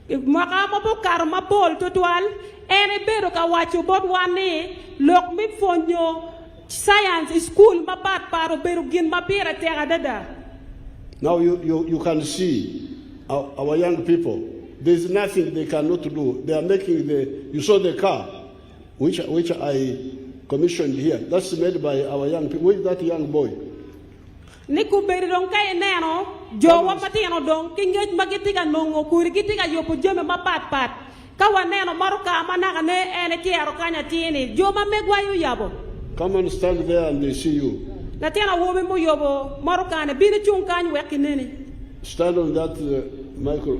Maka mapo karma pol totual ene bero ka wachu bot wane lok mi fonyo science school mapat paro bero gin mapira tega dada. Now you can see our young people. There's nothing they cannot do. They are making you saw the car, which I commissioned here. That's made by our young people. Who is that young boy? Niku beri dong kay neno jowa patino dong kingej magitiga nongo kuri kitiga yopo jome mapat kawa neno maruka manaka ne ene kiaro kanya tini joma megwayo yabo. Come and stand there and they see you. Na tena wobe mo yobo maruka ne bini chung kany wekinene. Stand on that micro.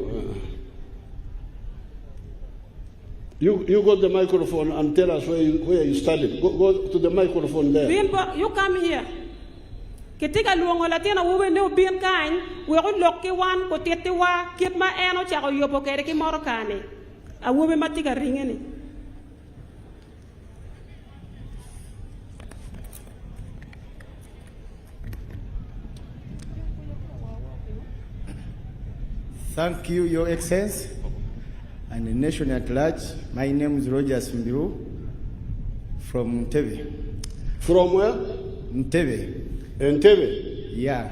You got the microphone and tell us where you studied. Go to the microphone there. You come here. Ketika luongo la tena wobe ne obien kany we go lokki wan ko tete wa kit ma eno chako yopo kere ki moro kane. A wobe matiga ringeni. Thank you, Your Excellency, and the nation at large. My name is Roger Simbiru from Ntebe. From where? Ntebe. Ntebe? Yeah.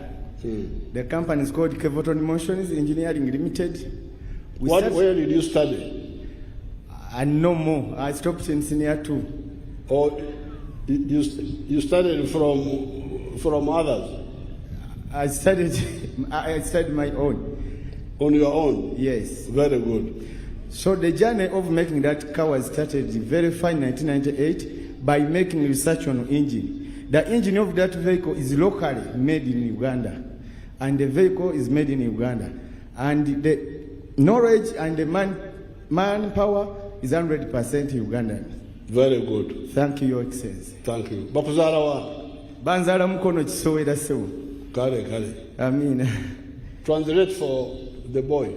The company is called Kevoton Motions Engineering Limited. Where did you study? No more. I stopped in senior 2. Or you studied from others? I studied my own. On your own? Yes. Very good. So the journey of making that car was started very fine 1998 by making research on engine. The engine of that vehicle is locally made in Uganda, and the vehicle is made in Uganda, and the knowledge and the manpower is 100% Ugandan. Very good. Thank you, Your Excellency. Thank you. Bakuzara wa? Banzara mukono chisowera sewo. Kale. Amen. Translate for the boy.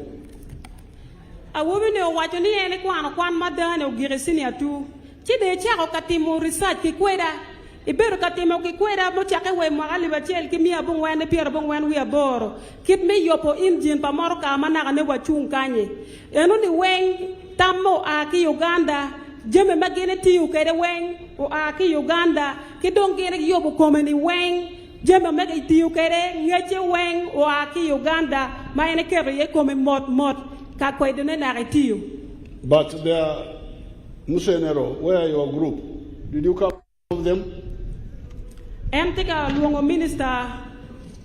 A woman ne wacho ni ene kwan madane ogiresini atu. Chide chako katimo research ki kweda. Ibero katimo ki kweda mo chake we magali bachel ki mia bung wen pier bung wen wi aboro. Kit me yopo engine pa moro ka manaka ne wachung kanye. Eno ni weng tammo aki Uganda. Jeme magene tiyu kede weng o aki Uganda. Kidong gene yopo komeni weng. Jema mega tiyu kede ngeche weng o aki Uganda. Ma ene kere ye kome mot. But there, Musenero, where are your group? Did you come with them? Emtika luongo minister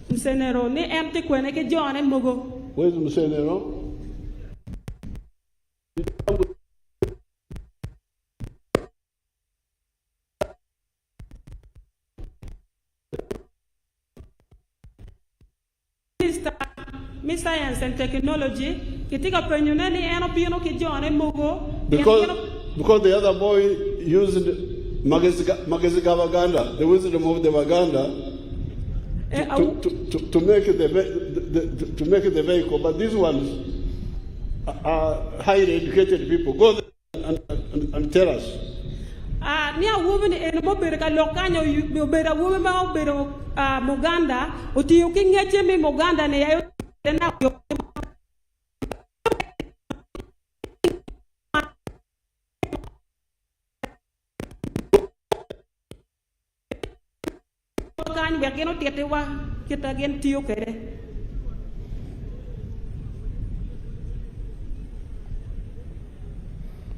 Musenero ni emti kwene ke John Mogo. Where is Musenero? Minister Science and Technology. Kitika penyone ni eno bino ki John Mogo Because the other boy used Magazigavaganda, the wisdom of the Vaganda, to make the vehicle. But these ones are highly educated people. Go there and tell us. Ni a woman in a mobile locanyo, you better a woman Moganda, or you can get me Moganda, and now we are going to get again to you.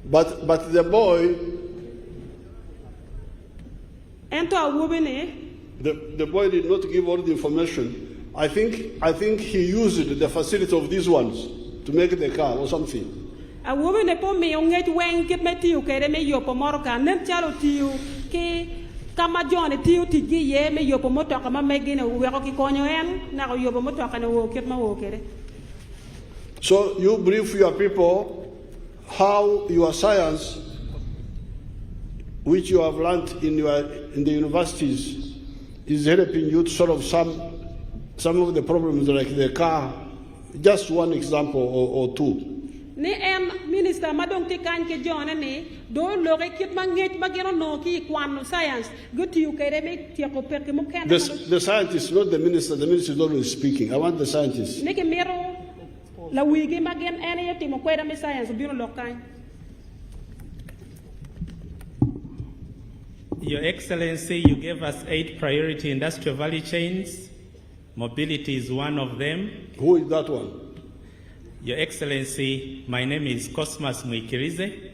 But the boy, enter a woman, the boy did not give all the information. I think he used the facility of these ones to make the car or something. A woman upon me on it when get me to you, me your pomorca, nem chalo to you, kama John tiu tigi ye me yo pomoto kama megine uweko kikonyo en na yo pomoto kana wo ketma wo kere. So you brief your people how your science, which you have learned in the universities, is helping you to solve some of the problems like the car. Just one example or two. Ni minister madong ti kan ke John ni do lo ke kit manget magero no ki kwan science good you kere me ti ko per ke mo kan. The scientist, not the minister. The minister is always speaking. I want the scientist. Ni ke mero la wigi magen ene ti mo kwera me science biro lo kan. Your Excellency, you gave us 8 priority industrial value chains. Mobility is one of them. Who is that one? Your Excellency, my name is Cosmas Muikirize.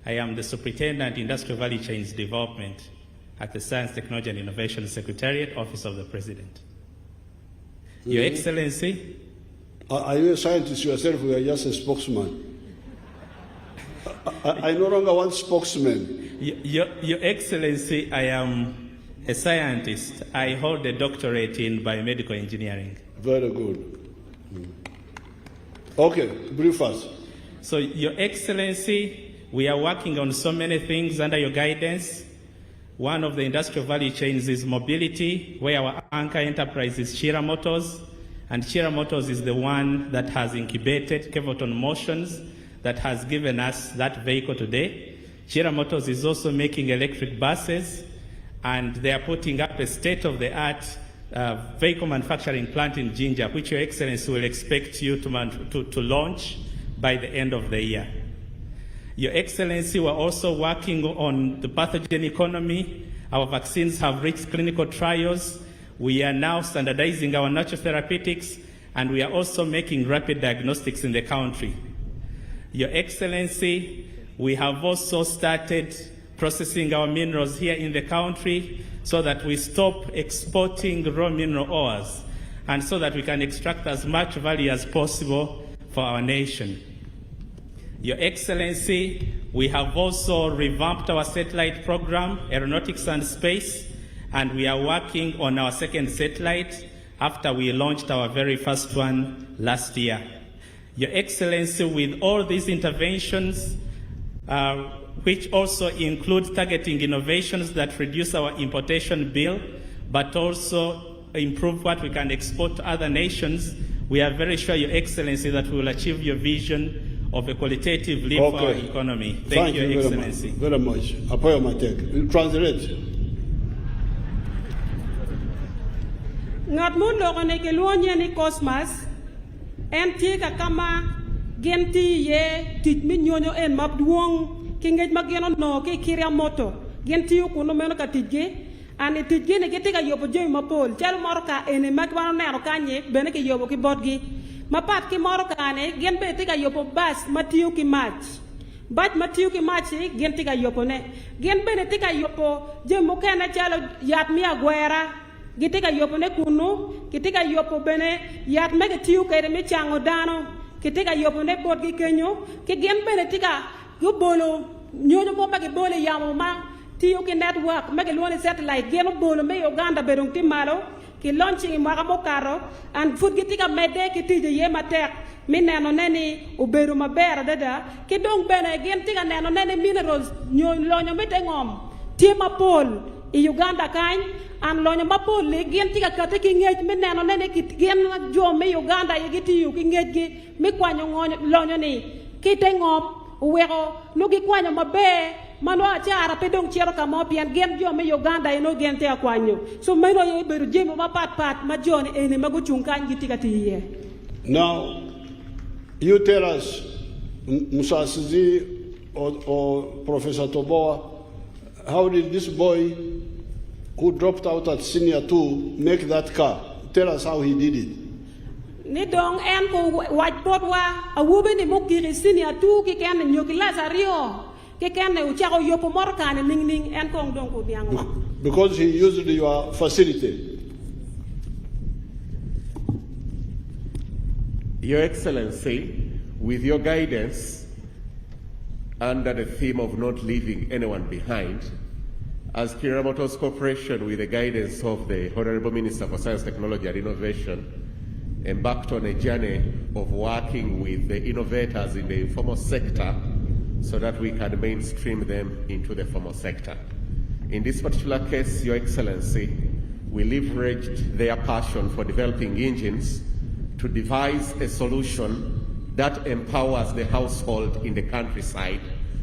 I am the Superintendent Industrial Value Chains Development at the Science, Technology and Innovation Secretariat, Office of the President. Your Excellency. Are you a scientist yourself? You are just a spokesman. I no longer want spokesman. Your Excellency, I am a scientist. I hold a doctorate in biomedical engineering. Very good. Okay, brief us. So, Your Excellency, we are working on so many things under your guidance. One of the industrial value chains is mobility, where our anchor enterprise is Shira Motors. And Shira Motors is the one that has incubated Kevoton Motions, that has given us that vehicle today. Shira Motors is also making electric buses, and they are putting up a state-of-the-art vehicle manufacturing plant in Jinja, which Your Excellency will expect you to launch by the end of the year. Your Excellency, we're also working on the pathogen economy. Our vaccines have reached clinical trials. We are now standardizing our natural therapeutics, and we are also making rapid diagnostics in the country. Your Excellency, we have also started processing our minerals here in the country so that we stop exporting raw mineral ores and so that we can extract as much value as possible for our nation. Your Excellency, we have also revamped our satellite program, Aeronautics and Space, and we are working on our second satellite after we launched our very first one last year. Your Excellency, with all these interventions, which also include targeting innovations that reduce our importation bill, but also improve what we can export to other nations, we are very sure, Your Excellency, that we will achieve your vision of a qualitative leap for our economy. Thank you, Your Excellency. Very much. Apoyo Matek. You translate. Ngat mo lo ne ke luonye ni Cosmas en tie ka kama genti ye tit mi nyonyo en mabduong kingej mageno no ke kiria moto genti ku no meno ka tije ani tije ne ke ka yobo je mapol chal moro ka ene magbano nero kanye bene ke yobo ki bodgi mapat ki moro ka ne gen be te ka yobo bas matiu ki match bat matiu ki match genti ka yobo ne gen bene te ka yobo je mo kana chalo yat mi agwera gitika yopo ne kunu gitika yopo bene yat mege tiu kere me chango dano gitika yopo ne bot gi kenyo ke gen bene tika go bolo nyono mo mage bole yamo ma tiu ki network mege lone satellite gen bolo me Uganda berong ti malo ki launching mwaka mokaro and food gitika mede ki tije ye matek mi neno neni uberu maber dada ki dong bene gen tiga neno neni minerals lonyo mite ngom tie mapol i Uganda kany an lonyo mapol li gen tiga kate ki ngej mi neno neni ki gen jo mi Uganda ye giti yu ki ngej gi mi kwanyo lonyo ni kite ngom uweko nugi kwanyo mabe mano achara pedong chero kamo pian gen jo me Uganda eno gen te akwanyo so mero ye beru jemo ma pat ma joni ene mago chunkan gitika tiye. Now you tell us, Musasizi or Professor Toboa, how did this boy who dropped out at senior 2 make that car? Tell us how he did it. Ni dong en ko whiteboard wa awube ni mukiri senior 2 ki ken nyoki Lazario ki ken uchako yopo morkane ning en kong dong ko diango. Because he used your facility. Your Excellency, with your guidance under the theme of not leaving anyone behind, as Kira Motors Corporation, with the guidance of the Honorable Minister for Science, Technology and Innovation, embarked on a journey of working with the innovators in the informal sector so that we can mainstream them into the formal sector. In this particular case, Your Excellency, we leveraged their passion for developing engines to devise a solution that empowers the household in the countryside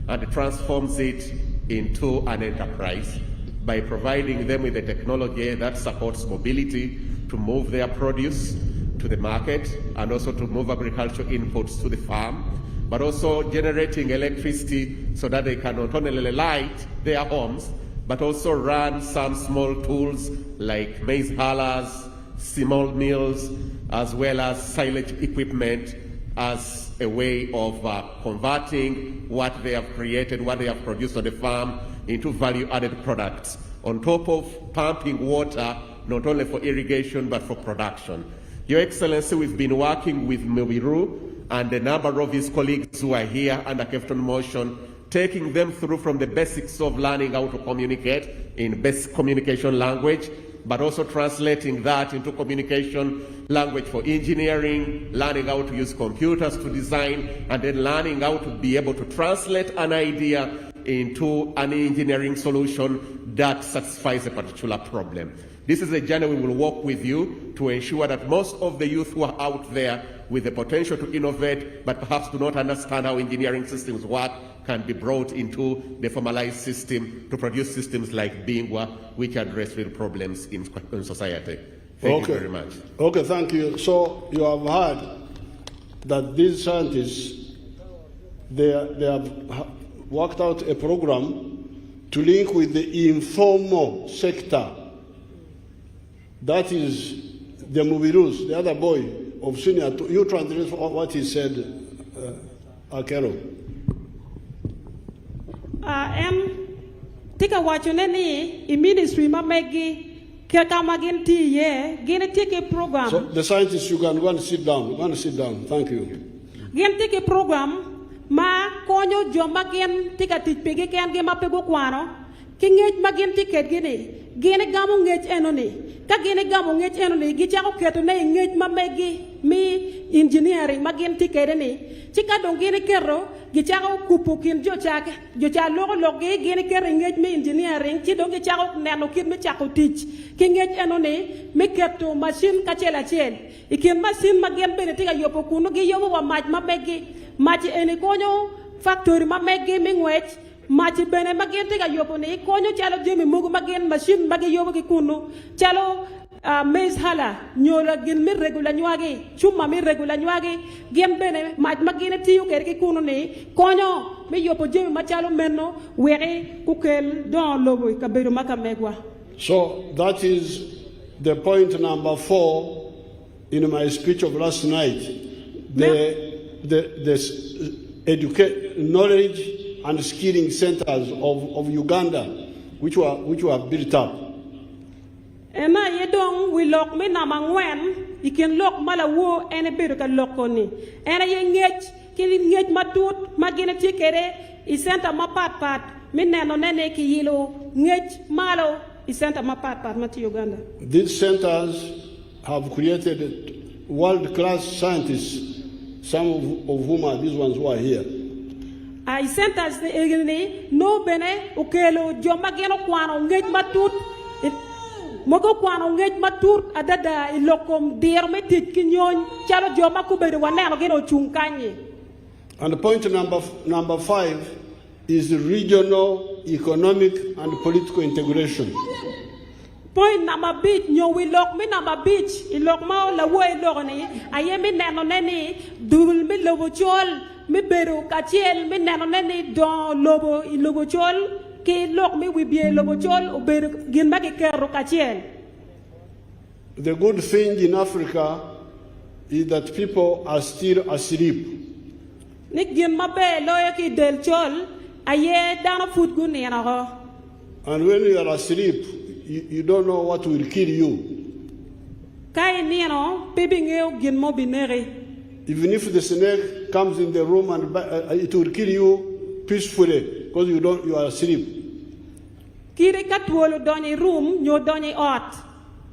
and transforms it into an enterprise by providing them with the technology that supports mobility to move their produce to the market and also to move agricultural inputs to the farm, but also generating electricity so that they can not only light their homes, but also run some small tools like maize hullers, small mills, as well as silage equipment as a way of converting what they have created, what they have produced on the farm into value-added products, on top of pumping water, not only for irrigation, but for production. Your Excellency, we've been working with Mubiru and a number of his colleagues who are here under Captain Motion, taking them through from the basics of learning how to communicate in basic communication language, but also translating that into communication language for engineering, learning how to use computers to design, and then learning how to be able to translate an idea into an engineering solution that satisfies a particular problem. This is a journey we will work with you to ensure that most of the youth who are out there with the potential to innovate, but perhaps do not understand how engineering systems work, can be brought into the formalized system to produce systems like Bingwa, which address real problems in society. Thank you very much. Okay, thank you. So you have heard that these scientists, they have worked out a program to link with the informal sector. That is the Mubirus, the other boy of senior. You translate what he said, Akero. Tika wachuneni i ministry mamegi keka magin tiye gene take a program. So the scientists, you can go and sit down. Go and sit down. Thank you. Gen take a program ma konyo joma gen tika tipege ken ge mapego kwano kingej magin ticket gene gamu ngej enoni ka gene gamu ngej enoni gi chako keto ne ngej mamegi mi engineering magin ticket ni chika dong gene kero gi chako kupukin jo cha logo logi gene kero ngej mi engineering chi dong gi chako neno kit mi chako teach ki ngej enoni mi keto machine ka chela chel ikin machine magin bene tika yopo kuno gi yobo wa mach mamegi mach eni konyo factory mamegi mi ngwech machi bene magen tega yopo ni konyo chalo jemi mugu magen machine magi yobo ki kunu chalo maize hala nyola gin mi regula nyuagi chuma mi regula nyuagi gen bene mach magen tiyu ker ki kunu ni konyo mi yopo jemi machalo menno weri kukel don lobo kabiru makamegwa. So that is the point number 4 in my speech of last night. The knowledge and skilling centers of Uganda, which were built up. Ena yedong we lock me na mangwen, you can lock malawo ene biru ka lokoni. Ena ye ngej matut magine tikere I center ma pat me neno nene ki yilo ngej malo center mapat mati Uganda. These centers have created world-class scientists, some of whom are these ones who are here. I centers ni no bene ukelo joma geno kwano ngej matut mogo kwano ngej matut adada ilokom der metit kinyon chalo joma kubede waneno geno chungkanye. And point number 5 is regional, economic, and political integration. Point number beach, nyo we lock me number beach, ilok mao la wo ilok ni, ayemi neno neni, dul mi lobo chol, mi beru kachiel, mi neno neni don lobo chol, ki lok mi wibie lobo chol, uberu gin magi keru kachiel. The good thing in Africa is that people are still asleep. Nik gin mabe loyo ki del chol, aye dano food gun ni ho. And when you are asleep, you don't know what will kill you. Kai ni no, pibingeo gin mo binere. Even if the snake comes in the room and it will kill you peacefully because you are asleep. Kiri katwolo donye room, nyo donye ot.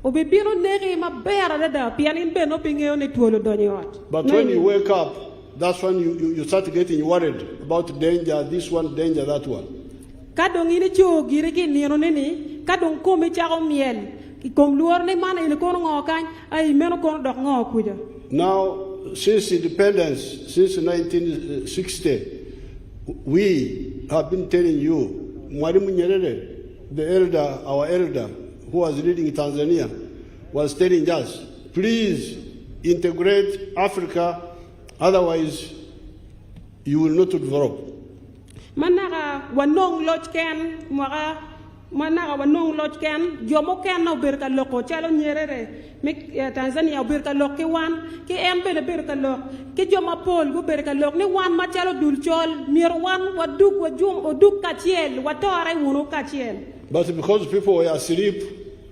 Obibiro nere ma bera da pianin beno pingeo ni twolo donye ot. But when you wake up, that's when you start getting worried about danger, this one, danger, that one. Kadong ini cho gire ki nino nini, kadong komi chako miel. Ki kong luar ni mana ili kono ngokan, ay meno kono dok ngokuja. Now, since independence, since 1960, we have been telling you, Mwalimu Nyerere, our elder, who was leading Tanzania, was telling us, please integrate Africa, otherwise you will not develop. Manaka wanong lodge ken manaka wanong lodge ken jomo ken no berka loko chalo Nyerere mi Tanzania berka lok ke wan ke embe ne berka lok ke joma pol go berka lok ne wan ma chalo dulchol mir wan waduk wajum oduk kachiel watore wunu kachiel. But because people were asleep,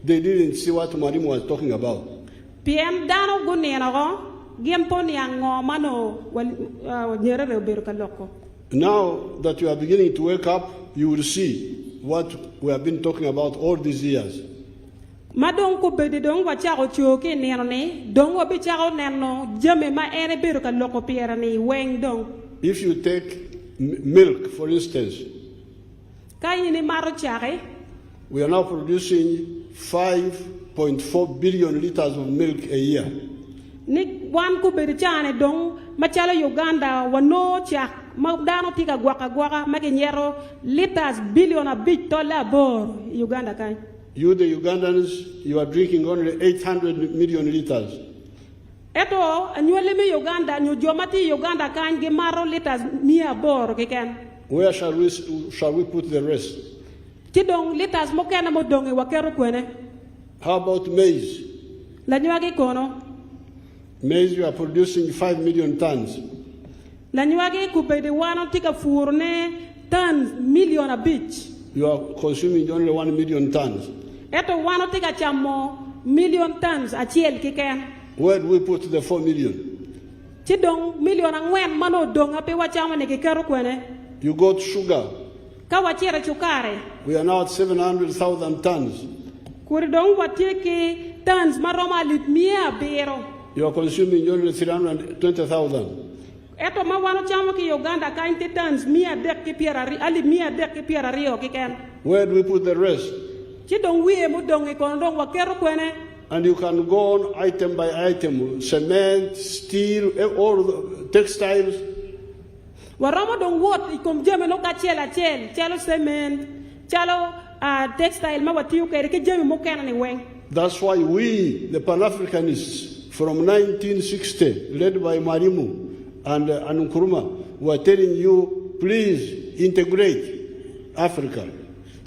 they didn't see what Mwalimu was talking about. PM dano gunena go giempon yang ngomano Nyerere berka loko. Now that you are beginning to wake up, you will see what we have been talking about all these years. Madong ko bede dong wachako choke neno ne dong wabichako neno jame ma ere beru ka loko piera ni weng dong. If you take milk, for instance, Kaya ni maro chake. We are now producing 5.4 billion liters of milk a year. Ni wan ko bede chane dong machala Uganda wano chak. Magdano tika gwaka makinyero liters billion a bit $1 bor Uganda kai. You the Ugandans, you are drinking only 800 million liters. Eto anywele me Uganda nyu jomati Uganda kan gemaro liters mia bor keken. Where shall we put the rest? Tidong liters mokena modonge wakero kwene. How about maize? La nyuagi kono. Maize you are producing 5 million tons. La nyuagi kubede wano tika furne tons million a bit. You are consuming only 1 million tons. Eto wano tika chamo million tons a chiel kiken. Where do we put the 4 million? Tidong million angwen mano dong ape wachama ne kikero kwene. You got sugar. Kawachira chukare. We are now at 700,000 tons. Kuridong watiki tons maroma lit mia bero. You are consuming only 320,000. Eto ma wano chamo ki Uganda kainte tons mia dek ki pierari ali mia dek ki pierari o kiken. Where do we put the rest? Chidong wie mu dong ikondong wakero kwene. And you can go on item by item, cement, steel, all the textiles. Waramo dong wot ikom jeme no kachela chelo cement, chalo textile ma watiu kere ke jeme mo kena ni weng. That's why we, the Pan-Africanists from 1960, led by Mwalimu and Nkrumah, were telling you, please integrate Africa.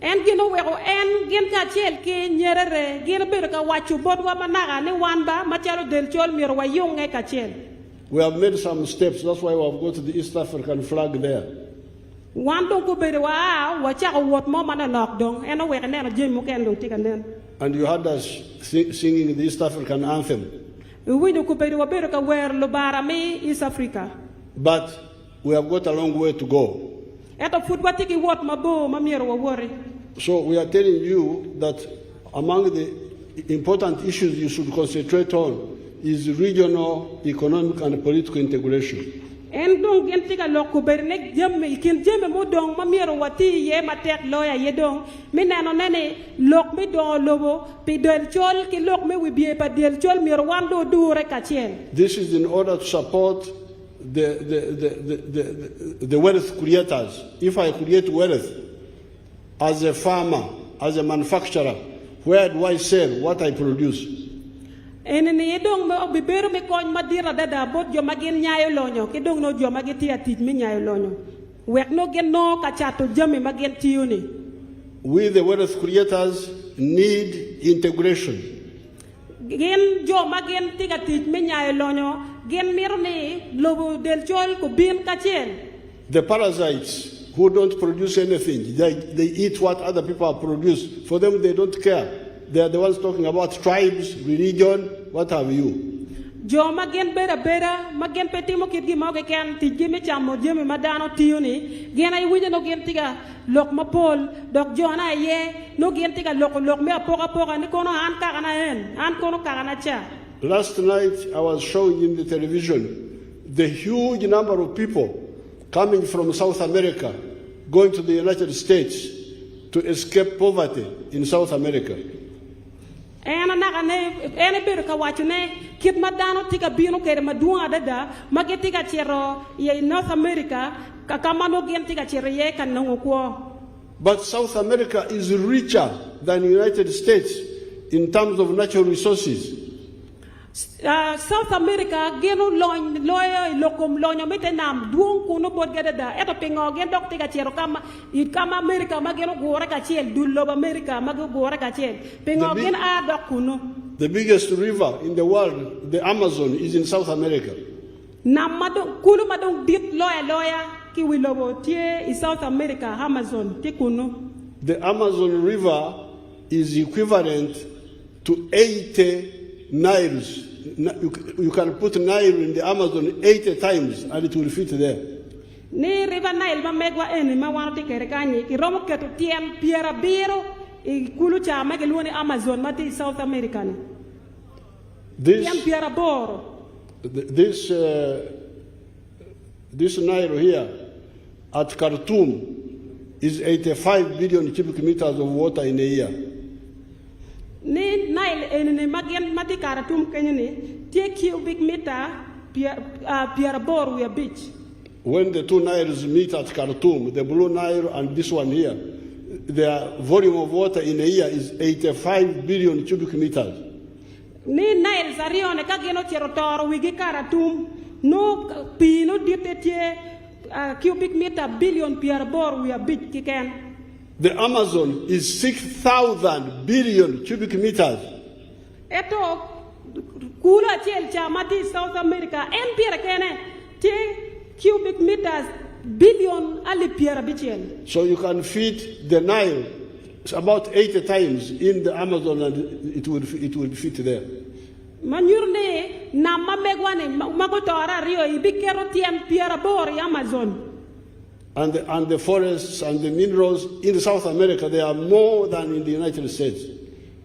En gino wego en gen kachel ke Nyerere gino berka wachu bodwa managa ne wanba machalo del chol miro wa yonge kachel. We have made some steps. That's why we have got the East African flag there. Wandong ko bere wa wacha wot mo mana nok dong eno wege neno jemu ken dong tikanden. And you had us singing the East African anthem. We do ko bere wa berka wer lo barame East Africa. But we have got a long way to go. Eto food watiki wot mabo mamiro wa wori. So we are telling you that among the important issues you should concentrate on is regional, economic, and political integration. En dong gen tiga loko bernek jemme ikin jemme mo dong mamiro wati ye matek loya ye dong minano nene lok mi don lobo pi del chol ki lok me wibie pa del chol miro wando dure kachien. This is in order to support the wealth creators. If I create wealth as a farmer, as a manufacturer, where do I sell what I produce? En ni dong mo bibero me kon madira dada bot jo magen nyaayo lonyo ke dong no jo mageti atit mi nyaayo lonyo wek no gen no kachato jame magen tiuni. We the wealth creators need integration. Gen jo magen tiga tit mi nyaayo lonyo gen miro ni lobo del chol ko bin kachien. The parasites who don't produce anything, they eat what other people have produced. For them, they don't care. They are the ones talking about tribes, religion, what have you. Jo magen bera magen petimo kitgi moge kan tijgi me chamo jeme madano tiuni gen ay wije no gen tiga lok mapol dok jona ye no gen tiga lok me apoka ni kono an kana en an kono kana cha. Last night I was showing in the television the huge number of people coming from South America going to the United States to escape poverty in South America. Ena nakane ene beru ka wachune kit madano tika bino kere madua dada magetika chero ye North America kakamano gen tika chero ye kanongo ko. But South America is richer than the United States in terms of natural resources. South America geno loyo lokom lonyo metenam duong kuno bod gadada eto pingo gen dok tiga chero kama America mageno gore ka chiel dullo America mago gore ka chiel pingo gen a dok kuno. The biggest river in the world, the Amazon, is in South America. Nam madong kuno madong dit loya ki wilobo tie in South America Amazon ti kuno. The Amazon River is equivalent to 80 Niles. You can put Nile in the Amazon 80 times and it will fit there. Ni river Nile ma megwa eni ma wano ti kere kanyi ki romo ketu tiem piera biro I kulu cha mege luoni Amazon mati South America ni. Tiem piera boro. This Nile here at Khartoum is 85 billion cubic meters of water in a year. Ni Nile ene magen mati Khartoum Kenya ni tie cubic meter piera boro we beach. When the two Niles meet at Khartoum, the Blue Nile and this one here, their volume of water in a year is 85 billion cubic meters. Ni Nile sarione kageno cherotoro wigi Khartoum no pino dite cubic meter billion piera boro we beach kiken. The Amazon is 6,000 billion cubic meters. Eto kula chel chamati South America en piera kene te cubic meters billion ali piera bichel. So you can feed the Nile about 80 times in the Amazon and it will fit there. Manyurne na mamegwane magotora rio ibikero tiem piera bor Amazon. And the forests and the minerals in South America, they are more than in the United States.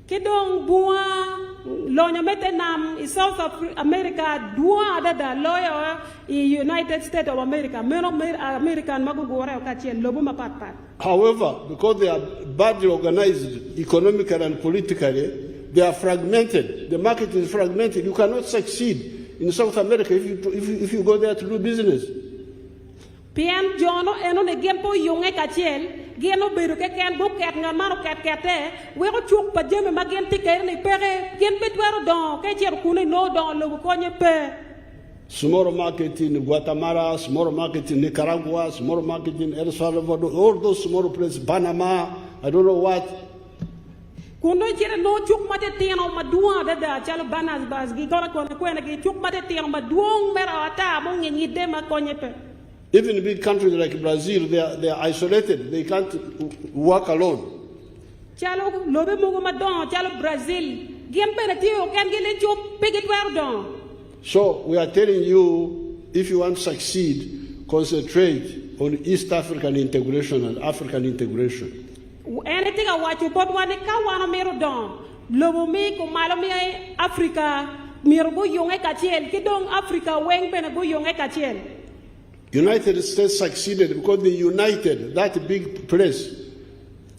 Kedong bua lonya metenam in South America dua dada loyo United States of America. Meno American magugore okachien lobu mapatpat. However, because they are badly organized economically and politically, they are fragmented. The market is fragmented. You cannot succeed in South America if you go there to do business. Pian jono eno ne gempo yonge kachiel geno beru ke ken bu ket ngamaro kete we ko chuk pa jeme magen ti ker ne pere gen betwaro don ke cher kune no don lo ko nye pe. Small market in Guatemala, small market in Nicaragua, small market in El Salvador, all those small places, Panama, I don't know what. Kuno jere no chuk mate tieno madua dada chalo banas bas gi gora ko na gi chuk mate tieno maduong mera ata mo ngi de ma ko nye pe. Even big countries like Brazil, they are isolated. They can't work alone. Chalo lobe mugo madon chalo Brazil. Gem penatio kan gele chop pegit wardon. So we are telling you, if you want to succeed, concentrate on East African integration and African integration. Anything I watch you but one ka wana mero don. Lobo mi ko malo mi Africa miro go yonge katiel ki dong Africa weng bena go yonge katiel. United States succeeded because they united that big place.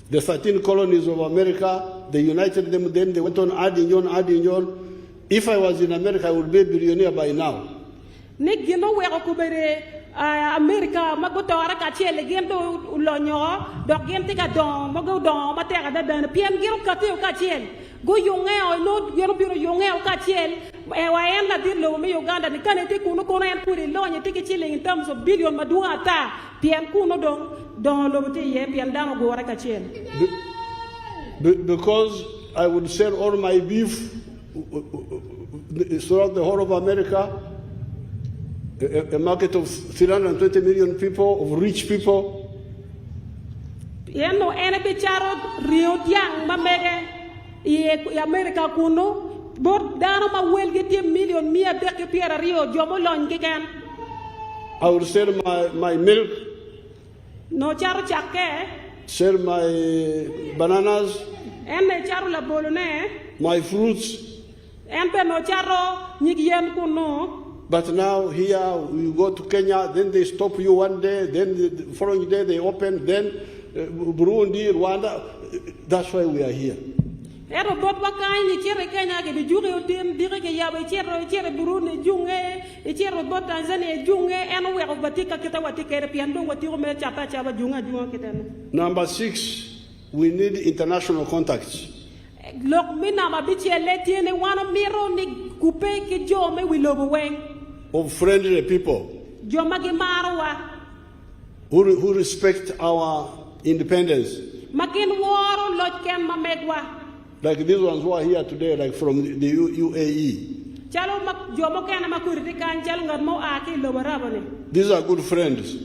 The 13 colonies of America, they united them, then they went on adding on. If I was in America, I would be a billionaire by now. Nek gino weko kubere America magotora katiel gendo ulonyo dok gente ka don mago don matera da dan pian giro katio katiel go yonge no giro biro yonge katiel e wa en la dir lo me Uganda ni kanete kuno kono en puri lo nyete ke chile in terms of billion madua ta pian kuno don lo te ye pian dano go wara katiel because I would sell all my beef throughout the whole of America. A market of 320 million people, of rich people. Yeno ene bicharo rio tiang mamege America kuno bor dano ma welgeti million mia deke piera rio jomo lon kiken. I will sell my milk. No charo chake. Sell my bananas. Ene charo la bolone. My fruits. Empe no charo nyigien kuno. But now here you go to Kenya, then they stop you one day, then the following day they open, then Burundi, Rwanda. That's why we are here. Ero bot wakai ni chere Kenya ke bijure utim dire ke yabe chere Burundi junge chere bot Tanzania junge eno we batika kita watika piando watiro me chapa junga kitano. Number 6, we need international contacts. Lok mina mabichi eletiene wana miro ni kupe ke jome wilobo weng. Of friendly people who respect our independence. Like these ones who are here today, like from the UAE. These are good friends.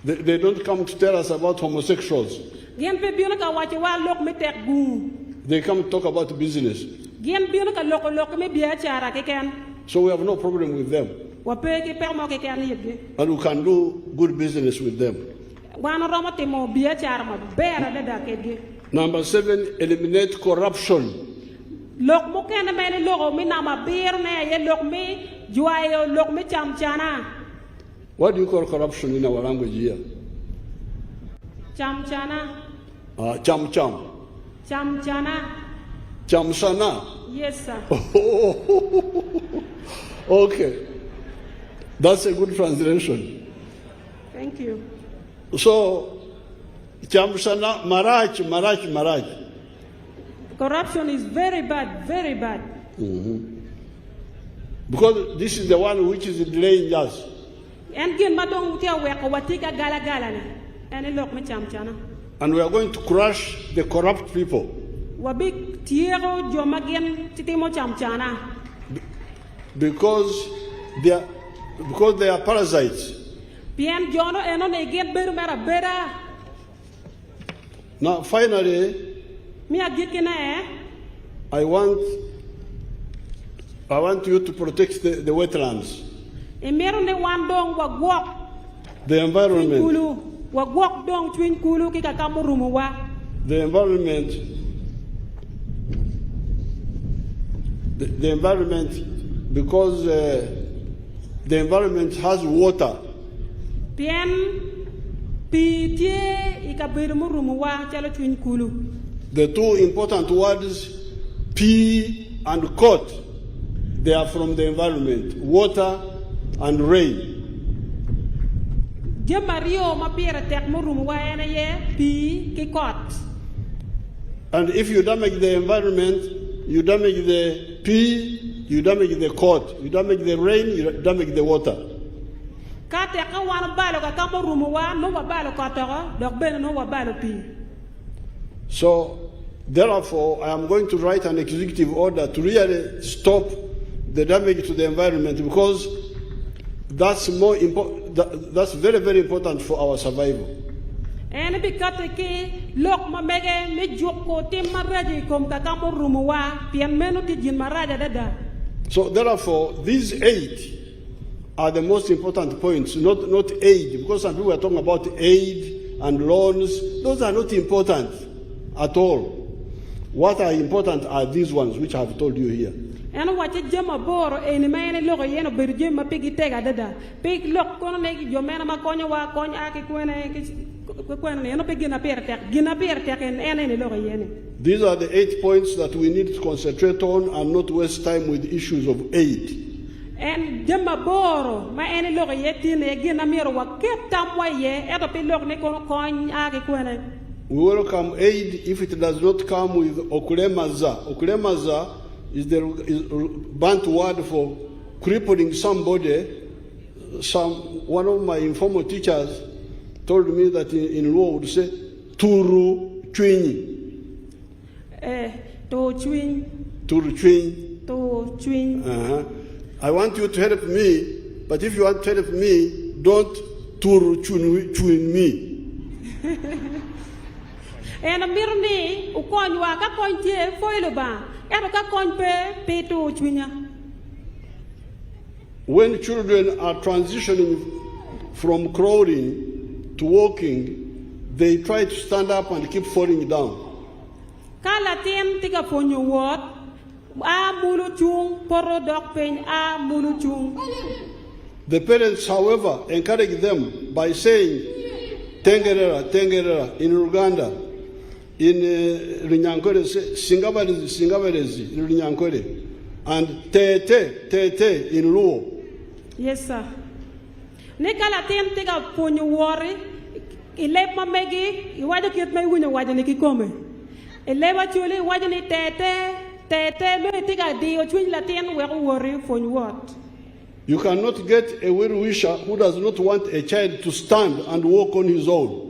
They don't come to tell us about homosexuals. They come to talk about business. So we have no problem with them. And we can do good business with them. Number 7, eliminate corruption. What do you call corruption in our language here? Chamchana. Cham cham. Chamchana. Chamsana. Yes, sir. Okay. That's a good translation. Thank you. So, Chamsana, Maraj. Corruption is very bad, very bad. Mm-hmm. Because this is the one which is delaying us. And we are going to crush the corrupt people. Because they are parasites. Now, finally, I want you to protect the wetlands, the environment. The environment, because the environment has water. The two important words, P and cot, they are from the environment, water and rain. And if you damage the environment, you damage the P, you damage the cot, you damage the rain, you damage the water. So, therefore, I am going to write an executive order to really stop the damage to the environment, because that's more important. That's very, very important for our survival. So therefore, these 8 are the most important points, not aid, because some people are talking about aid and loans, those are not important at all. What are important are these ones, which I have told you here. And what you jam a bor any man and look at Berjim, a piggy tag a dada. Pig look, Cononeg, your man, Maconia, Conya, and a pig in a pair tech, Ginapier tech, and any look at. These are the 8 points that we need to concentrate on and not waste time with issues of aid. And Jemaboro, my any look yet in again a mirror, what kept some way, at a pillow, Nicol coin, Akiquene. We welcome aid if it does not come with okulemaza. Okulemaza is the Bantu word for crippling somebody. One of my informal teachers told me that in law would say, Turu Chwini. To twin. Turu Chwini. To twin. I want you to help me, but if you want to help me, don't Turu Chwin me. And a mirror, Ukon, you are a point here, Foiloba, and a coin pay to Twinia. When children are transitioning from crawling to walking, they try to stand up and keep falling down. Kalatin take up on your word, a muluchung, poro dog pain, a muluchung. The parents, however, encourage them by saying, Tengerera, Tengerera, in Uganda, in Rinyankore, Singabarezi, in Rinyankore, and Tete, in Luo. Yes, sir. Nikalatin take up on your worry, Ilepa Megi, you want to get my winner, why didn't he come? Eleva Chuli, why didn't it Tete, no, take a day or twin Latin, well worry for what? You cannot get a well-wisher who does not want a child to stand and walk on his own.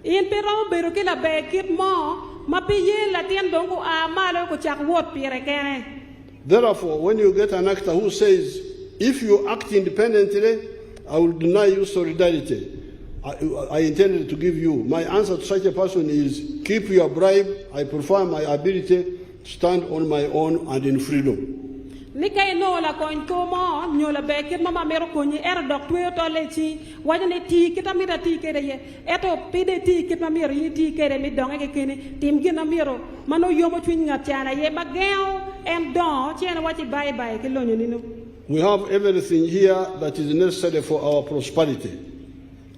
In Peru, Berukila Bekit Mo, Mapiye Latin Dongo a Malo Chak Wot Pierre. Therefore, when you get an actor who says, if you act independently, I will deny you solidarity, I intended to give you. My answer to such a person is, keep your bribe. I prefer my ability to stand on my own and in freedom. Nika no la coin como, nyola beke, mama mero coni, dok to lechi, wajane tea, kitamira tea kere, eto pide tea, kitamira, tea kere, me dong again, tim ginamiro, mano yomo twin chana, ye bagel, and don, chana what you buy by kilonino. We have everything here that is necessary for our prosperity.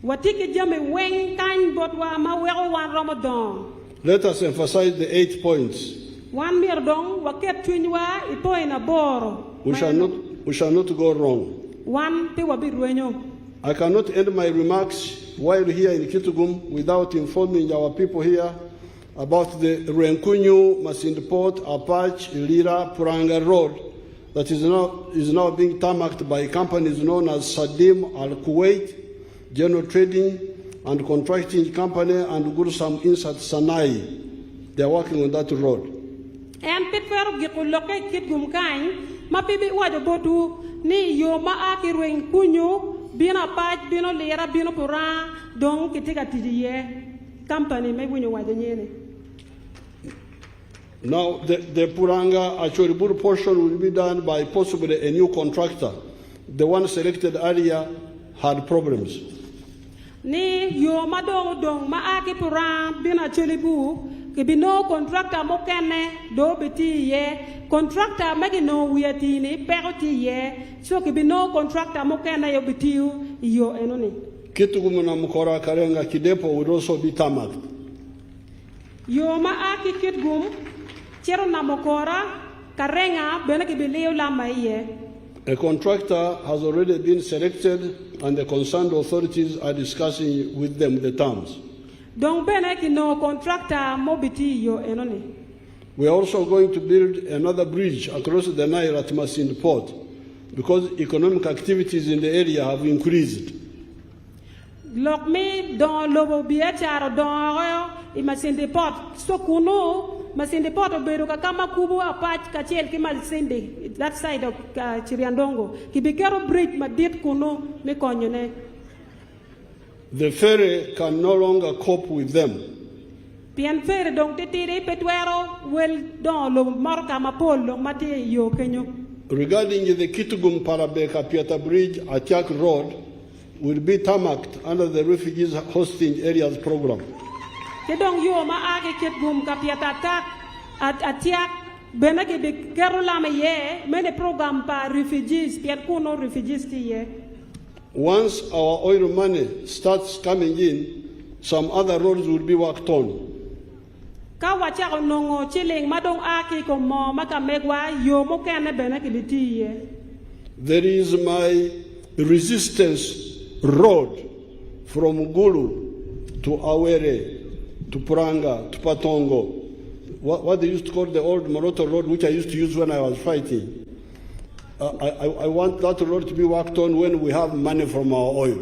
Watiki jame weng kind botwa ma well one Ramadan. Let us emphasize the 8 points. One mirdong waket twinwa ipo in a boro. We shall not go wrong. One piwa biruenyo. I cannot end my remarks while here in Kitugum without informing our people here about the Renkunyu, Masindport, Apache, Ilira, Puranga Road that is now being tarmacked by companies known as Sadim Al Kuwait, General Trading and Contracting Company, and Gursam Insat Sanai. They are working on that road. And Pitfer Gikuloke Kitgum Kain, Mapibi Wadabotu, Ni Yoma Aki Renkunyu, Bina Pach, Bino Lera, Bino Pura, Don Kitika Tidiye, company, maybe when you were the Now, the Puranga Achoribur portion will be done by possibly a new contractor. The one selected earlier had problems. Ni Yoma Dong Maaki Pura, Bina Cholibu, Kibi no contractor Mokane, do beti ye, contractor Magino Wiatini, Peroti ye, so Kibi no contractor Mokana Yobitiu, yo enoni. Kitugumuna Mukora Karenga Kidepo would also be tarmacked. Yoma Aki Kitgum, Cherona Mokora, Karenga, Benakibileo Lamaye. A contractor has already been selected and the concerned authorities are discussing with them the terms. Don't beneki no contractor mobiti yo enoni. We are also going to build another bridge across the Nile at Masindi Port because economic activities in the area have increased. Look me don lobo biacharo don Masindi Port. So kuno Masindi Port of Beruka kama kubu apach kachel kimal sindi that side of Chiriandongo. Kibikero bridge madit kuno me konyone. The ferry can no longer cope with them. Pian ferry dong titiri petuero well don lo marka mapol lo mati yo kenyo. Regarding the Kitugum Parabeka Piata Bridge, Atiak Road, will be tarmacked under the Refugees Hosting Areas Program. Kedong yo ma ake ket gum kapiatatak atiak benake be kerula me ye mene program pa refugees piat kuno refugees ti ye. Once our oil money starts coming in, some other roads will be worked on. Ka wacha nongo chiling madong ake ko mo makamegwa yo mo kene benake biti ye. There is my resistance road from Gulu to Awere, to Puranga, to Patongo. What they used to call the old Moroto road, which I used to use when I was fighting. I want that road to be worked on when we have money from our oil.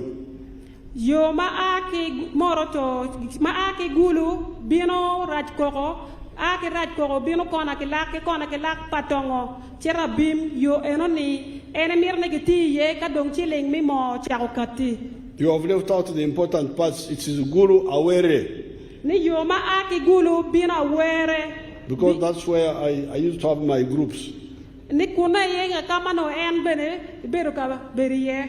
Yo maake Moroto, maake Gulu, bino Rajkoko, ake Rajkoko, bino kona ke lak Patongo, cherabim yo enoni, enemir negati ye kadong chiling mi mo chakokati. You have left out the important parts. It is Gulu Awere. Ni yo maake Gulu bino Awere. Because that's where I used to have my groups. Ni kuna ye kama no en bene beruka beriye.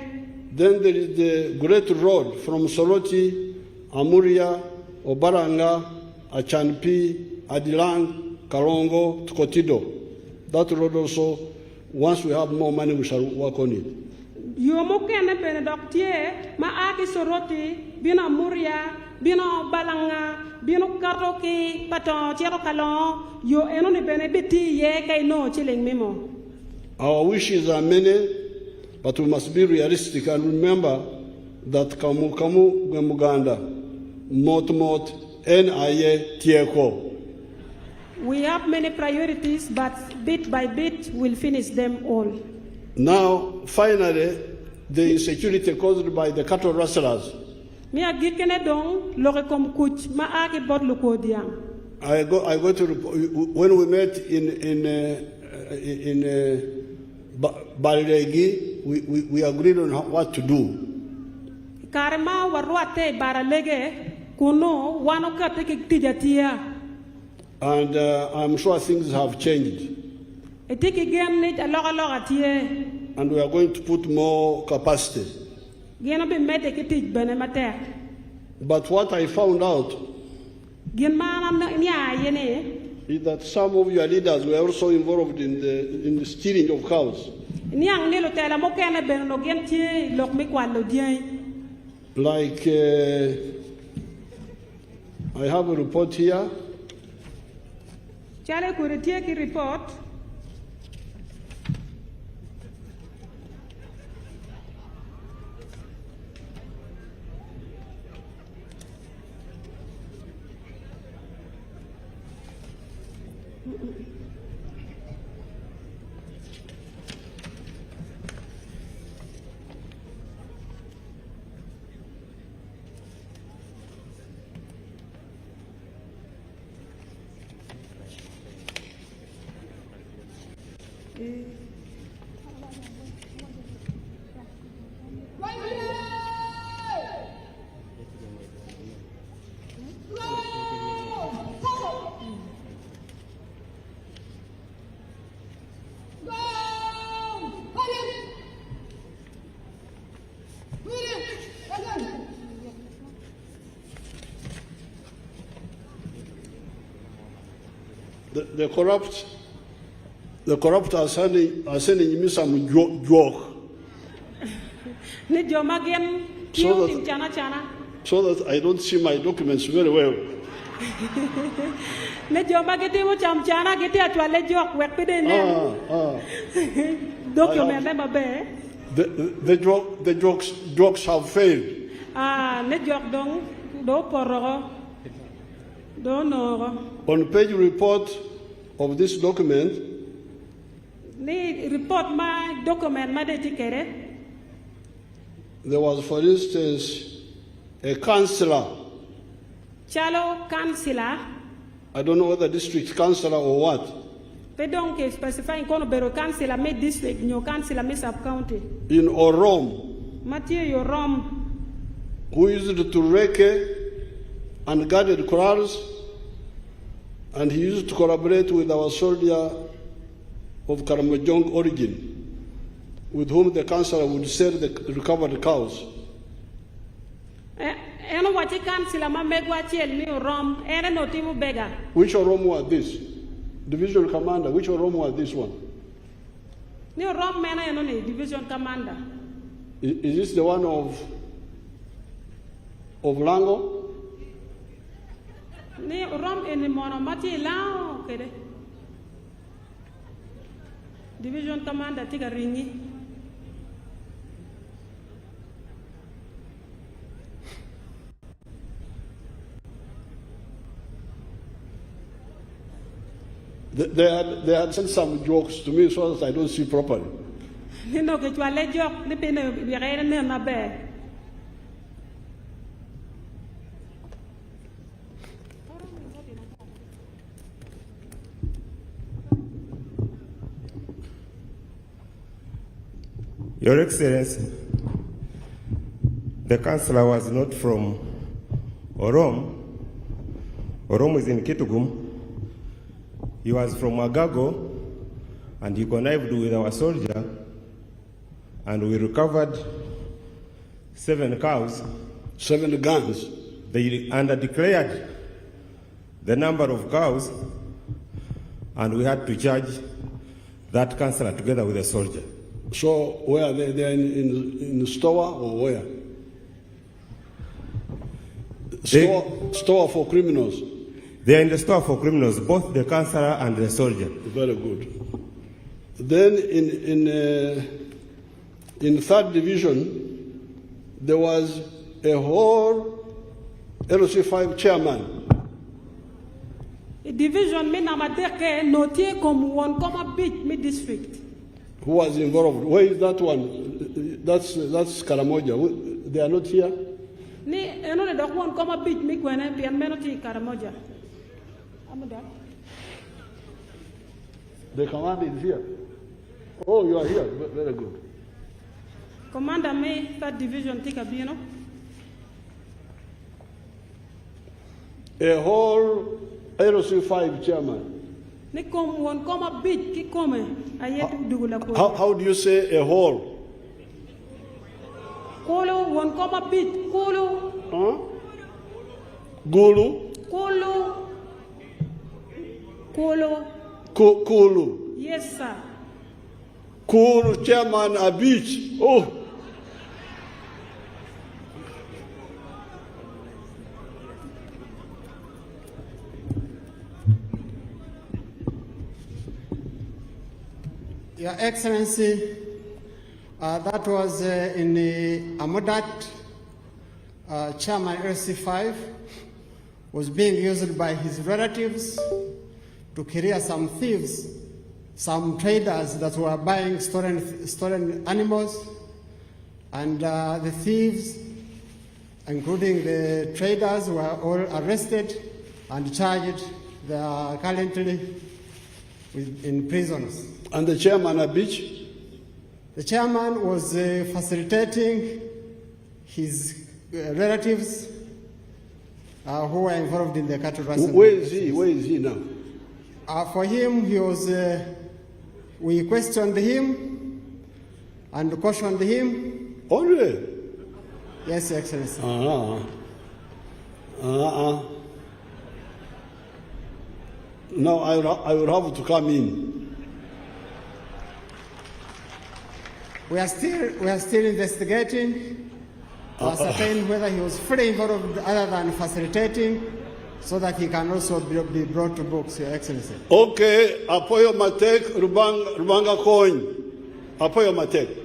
Then there is the great road from Soroti, Amuria, Obaranga, Achanpi, Adilang, Kalongo to Kotido. That road also, once we have more money, we shall work on it. Yo mo kene bene doktie ma aki Soroti, bino Amuria, bino Balanga, bino Karoki, Paton, Chero Kalon, yo enoni bene biti ye kay no chiling mimo. Our wishes are many, but we must be realistic and remember that Kamu Kamu Gemuganda, Mot Mot, N-I-A Tieko. We have many priorities, but bit by bit we'll finish them all. Now, finally, the insecurity caused by the cattle rustlers. Mi agikene dong lore kom kuch ma agi bot lukodiang. I go to when we met in Balegi, we agreed on what to do. Karma warwate baralege kuno wano kate tijatia. And I'm sure things have changed. Etiki game need a loga tie. And we are going to put more capacity. Gena be mete kitij bene mate. But what I found out is that some of your leaders were also involved in the stealing of cows. Like, I have a report here. Report. The corrupt are sending me some joke. So that I don't see my documents very well. The jokes have failed. On page report of this document, there was, for instance, a councillor. I don't know whether district councillor or what. In Orom, who used to reke and guarded corrals, and he used to collaborate with our soldier of Karamojong origin, with whom the councillor would sell the recovered cows. eno wachi councillor ma megwa chiel ni Orom, ene no timo bega. Which Oromo was this? Division commander, which Oromo was this one? Ni Orom mena eno ni division commander. Is this the one of Lango? Ni Orom ene mono mati lao kede. Division commander tiga ringi. They had sent some jokes to me so that I don't see properly. Ni no ke chwale jok ni pene biere ne na be. Your Excellency, the councillor was not from Orom. Orom is in Kitugum. He was from Agago, and he connived with our soldier, and we recovered 7 cows. 7 guns. They declared the number of cows, and we had to charge that councillor together with the soldier. So where are they? They are in the store or where? Store for criminals. They are in the store for criminals, both the councillor and the soldier. Very good. Then in 3rd division, there was a whole LC5 chairman. Division me namadeke notie comme one comma bit me district. Who was involved? Where is that one? That's Karamoja. They are not here. Ni eno ne dok one comma bit me kwene pian menoti Karamoja. The commander is here. Oh, you are here. Very good. Commander me 3rd division tika bino. A whole LC5 chairman. Ni kom one comma bit ki come ayet dugula ko. How do you say a whole? Kolo one comma bit kolo. Huh? Gulu? Kolo. Kolo. Kulu. Yes, sir. Kulu chairman a beach. Oh. Your Excellency, that was in Amudat, Chairman LC5 was being used by his relatives to clear some thieves, some traders that were buying stolen animals, and the thieves, including the traders, were all arrested and charged. They are currently in prisons. And the chairman at beach? The chairman was facilitating his relatives who were involved in the cattle rustling. Where is he? Where is he now? For him, he was. We questioned him and cautioned him. Only? Yes, Your Excellency. Now I will have to come in. We are still investigating to ascertain whether he was fully involved other than facilitating, so that he can also be brought to books, Your Excellency. Okay, apoyo matek Rubanga coin. Apoyo matek.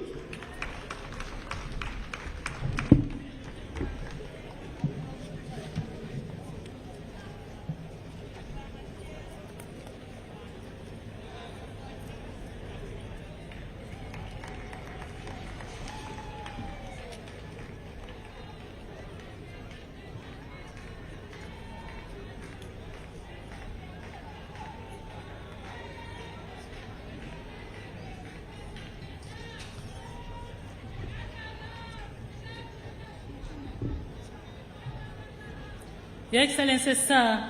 Your Excellency, sir,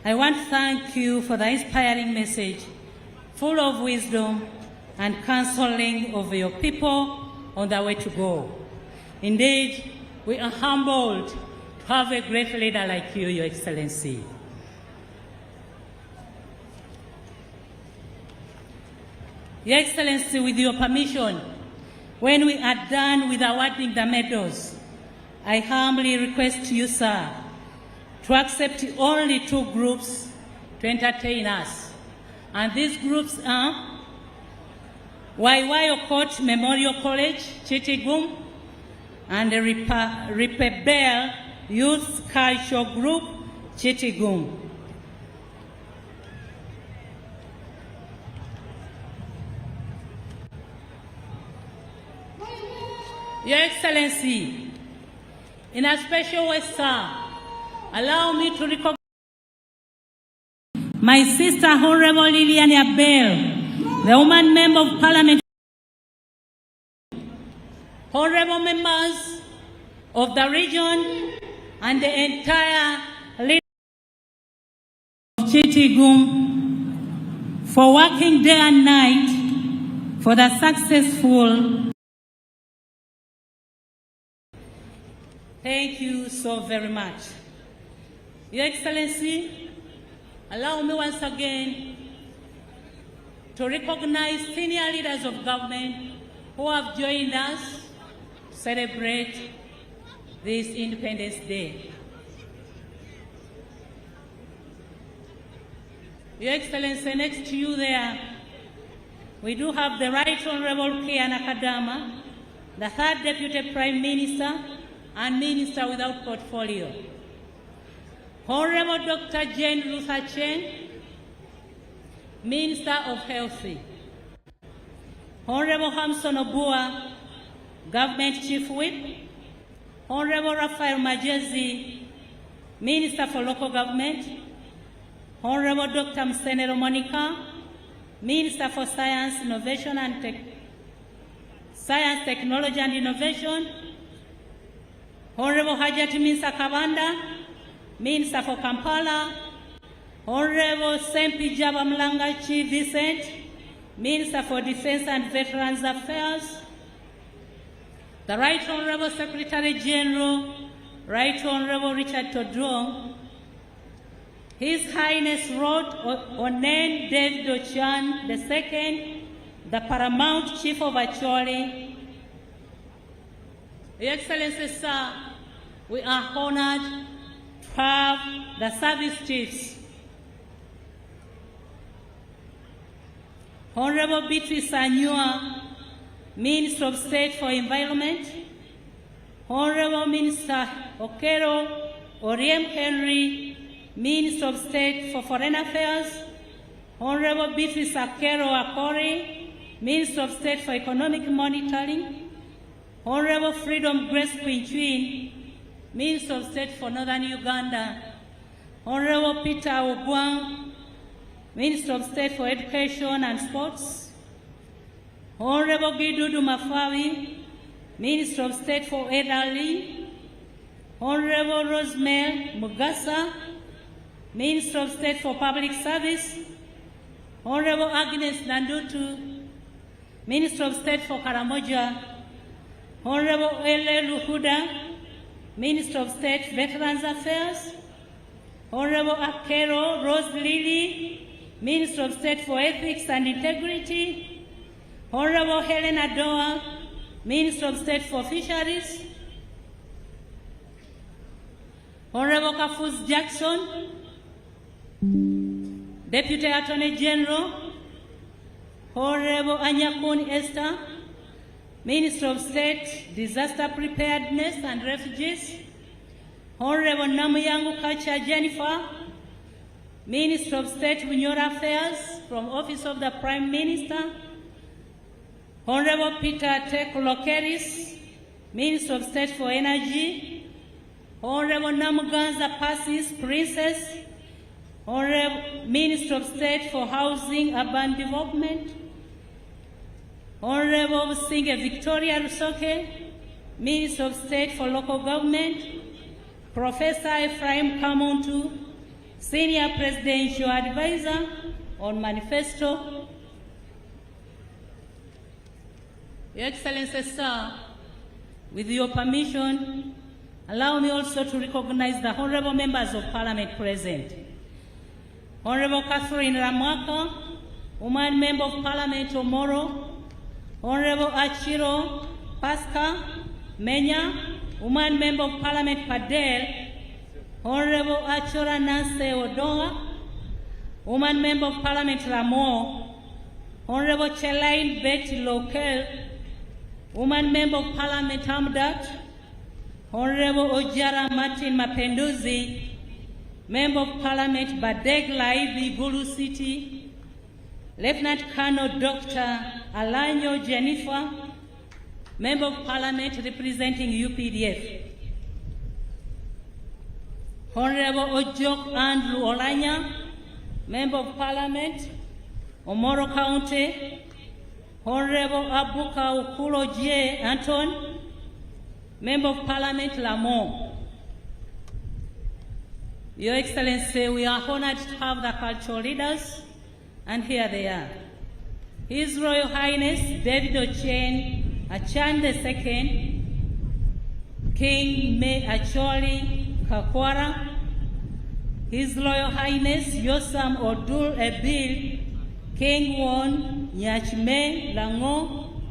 I want to thank you for the inspiring message, full of wisdom and counseling of your people on their way to go. Indeed, we are humbled to have a great leader like you, Your Excellency. Your Excellency, with your permission, when we are done with awarding the medals, I humbly request you, sir, to accept only 2 groups to entertain us. And these groups are Waiwayo Court Memorial College, Chitigum, and the Ripebel Youth Cultural Group, Chitigum. Your Excellency, in a special way, sir, allow me to recognize my sister, Honorable Liliana Bell, the woman member of Parliament, honorable members of the region, and the entire leadership of Chitigum for working day and night for the successful. Thank you so very much. Your Excellency, allow me once again to recognize senior leaders of government who have joined us to celebrate this Independence Day. Your Excellency, next to you there, we do have the Right Honorable Kiana Kadama, the 3rd Deputy Prime Minister and Minister without portfolio. Honorable Dr. Jane Luther Chen, Minister of Health. Honorable Hamson Obua, Government Chief Whip. Honorable Raphael Majezi, Minister for Local Government. Honorable Dr. Msenero Monica, Minister for Science, Innovation and Science, Technology and Innovation. Honorable Hajat Minsa Kabanda, Minister for Kampala. Honorable Sempi Jaba Mlangachi Vincent, Minister for Defense and Veterans Affairs. The Right Honorable Secretary General, Right Honorable Richard Todrong, His Highness Lord Onen David Ochan II, the Paramount Chief of Acholi. Your Excellency, sir, we are honored to have the service chiefs. Honorable Beatrice Anyua, Minister of State for Environment. Honorable Minister Okero Oriem Henry, Minister of State for Foreign Affairs. Honorable Beatrice Akero Akori, Minister of State for Economic Monitoring. Honorable Freedom Grace Quinchuin, Minister of State for Northern Uganda. Honorable Peter Ogwang, Minister of State for Education and Sports. Honorable Gidudu Mafawi, Minister of State for Elderly. Honorable Rosemary Mugasa, Minister of State for Public Service. Honorable Agnes Nandutu, Minister of State for Karamoja. Honorable Ele Luhuda, Minister of State Veterans Affairs. Honorable Akero Rose Lily, Minister of State for Ethics and Integrity. Honorable Helena Doa, Minister of State for Fisheries. Honorable Kafuz Jackson, Deputy Attorney General. Honorable Anyakuni Esther, Minister of State, Disaster Preparedness and Refugees. Honorable Namuyangu Kacha Jennifer, Minister of State Bunyora Affairs from Office of the Prime Minister. Honorable Peter Teklokeris, Minister of State for Energy. Honorable Namuganza Passis Princess, Honorable Minister of State for Housing, Urban Development. Honorable Singer Victoria Rusoke, Minister of State for Local Government. Professor Ephraim Kamuntu, Senior Presidential Advisor on Manifesto. Your Excellency, sir, with your permission, Allow me also to recognize the honorable members of parliament present. Honorable Catherine Ramwaka, woman member of parliament Omoro. Honorable Achiro Pasca Menya, woman member of parliament Padel. Honorable Achora Nancy Odoa, woman member of parliament Ramo. Honorable Chelaine Betty Lokel, woman member of parliament Hamdat. Honorable Ojara Martin Mapenduzi, member of parliament Badeg Laibi Gulu City. Lieutenant Colonel Dr. Alanyo Jennifer, member of parliament representing UPDF. Honorable Ojok Andrew Olanya, member of parliament Omoro County. Honorable Abuka Ukulo J. Anton, member of parliament Lamont. Your Excellency, we are honored to have the cultural leaders, and here they are. His Royal Highness David Ochen Achan II, King Me Acholi Kakwara, His Royal Highness Yosam Odul Ebil, King Won Nyachme Lango,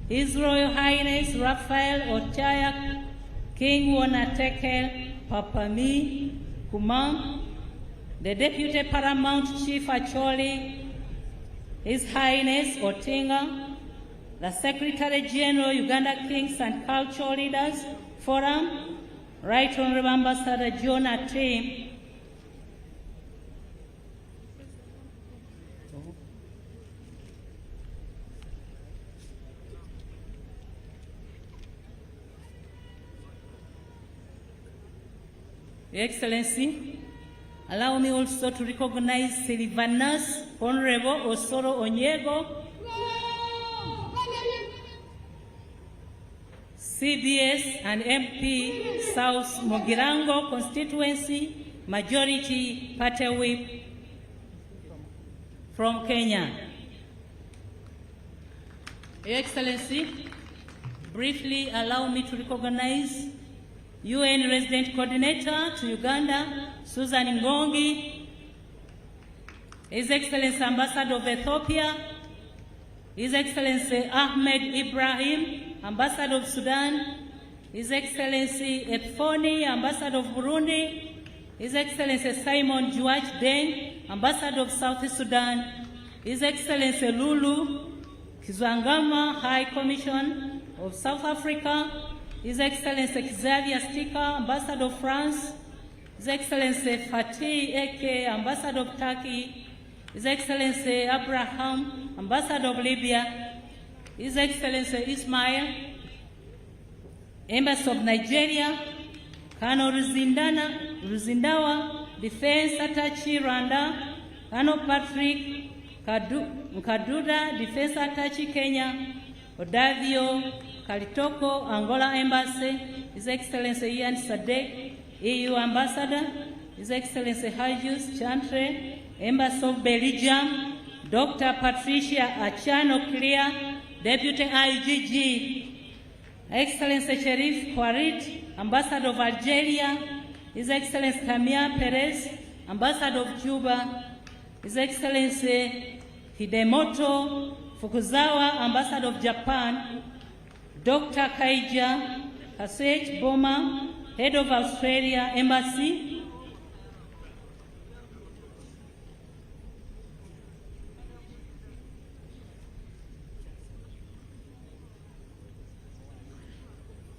His Royal Highness Raphael Ochayak, King Won Atekel Papami Kumang, the Deputy Paramount Chief Acholi, His Highness Otinga, the Secretary General Uganda Kings and Cultural Leaders Forum, Right Honorable Ambassador Jonah Tim, Your Excellency, allow me also to recognize Silvanus Honorable Osoro Onyego, CBS and MP South Mogirango Constituency, Majority Party Whip from Kenya. Your Excellency, briefly allow me to recognize UN Resident Coordinator to Uganda, Susan Ngongi, His Excellency Ambassador of Ethiopia, His Excellency Ahmed Ibrahim, Ambassador of Sudan, His Excellency Epfoni, Ambassador of Burundi, His Excellency Simon Juach Deng, Ambassador of South Sudan, His Excellency Lulu Kizwangama, High Commission of South Africa, His Excellency Xavier Stika, Ambassador of France, His Excellency Fatih Eke, Ambassador of Turkey, His Excellency Abraham, Ambassador of Libya, His Excellency Ismail, Embassy of Nigeria, Colonel Ruzindawa, Defense Attaché Rwanda, Colonel Patrick Kaduda, Defense Attaché Kenya, Odavio Kalitoko, Angola Embassy, His Excellency Ian Sadek, EU Ambassador, His Excellency Hajus Chantre, Embassy of Belgium, Dr. Patricia Achano Clear, Deputy IGG, Excellency Sherif Kwarit, Ambassador of Algeria, His Excellency Kamia Perez, Ambassador of Cuba, His Excellency Hidemoto Fukuzawa, Ambassador of Japan, Dr. Kaija Kasech Boma, Head of Australia Embassy,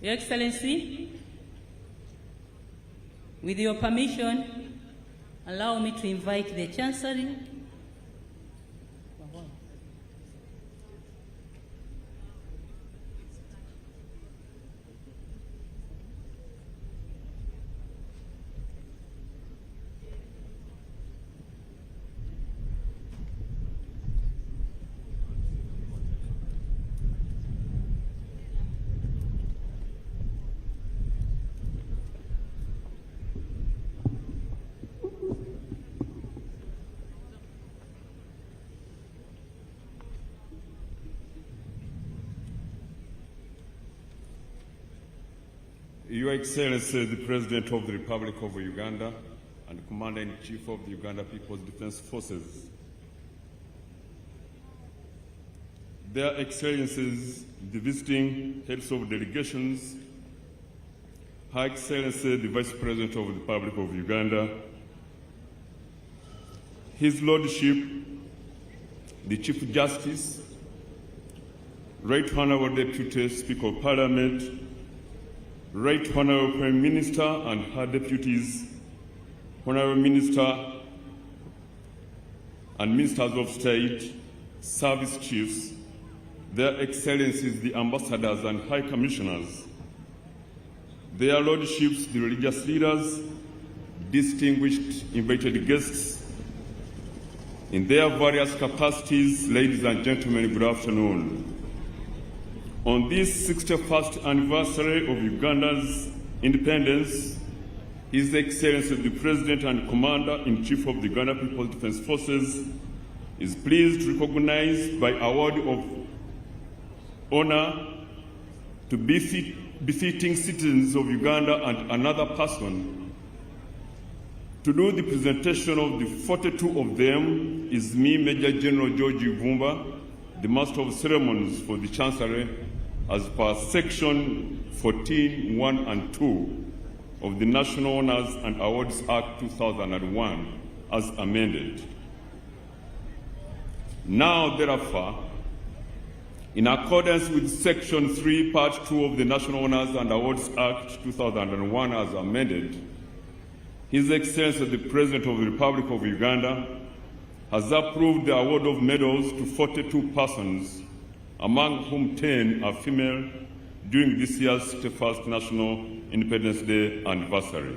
Your Excellency, with your permission, allow me to invite the Chancery, Your Excellency, the President of the Republic of Uganda and Commander-in-Chief of the Uganda People's Defense Forces, Their Excellencies, the visiting heads of delegations, Her Excellency, the Vice President of the Republic of Uganda, His Lordship, the Chief Justice, Right Honorable Deputy Speaker of Parliament, Right Honorable Prime Minister and her deputies, Honorable Minister and Ministers of State, Service Chiefs, Their Excellencies, the Ambassadors and High Commissioners, Their Lordships, the religious leaders, distinguished invited guests, in their various capacities, ladies and gentlemen, good afternoon. On this 61st anniversary of Uganda's independence, His Excellency the President and Commander-in-Chief of the Uganda People's Defense Forces is pleased to recognize by award of honor to befitting citizens of Uganda and another person. To do the presentation of the 42 of them is me, Major General George Vumba, the Master of Ceremonies for the Chancellery, as per Section 14, 1 and 2 of the National Honors and Awards Act 2001, as amended. Now, therefore, in accordance with Section 3, Part 2 of the National Honors and Awards Act 2001, as amended, His Excellency the President of the Republic of Uganda has approved the award of medals to 42 persons, among whom 10 are female, during this year's 61st National Independence Day anniversary.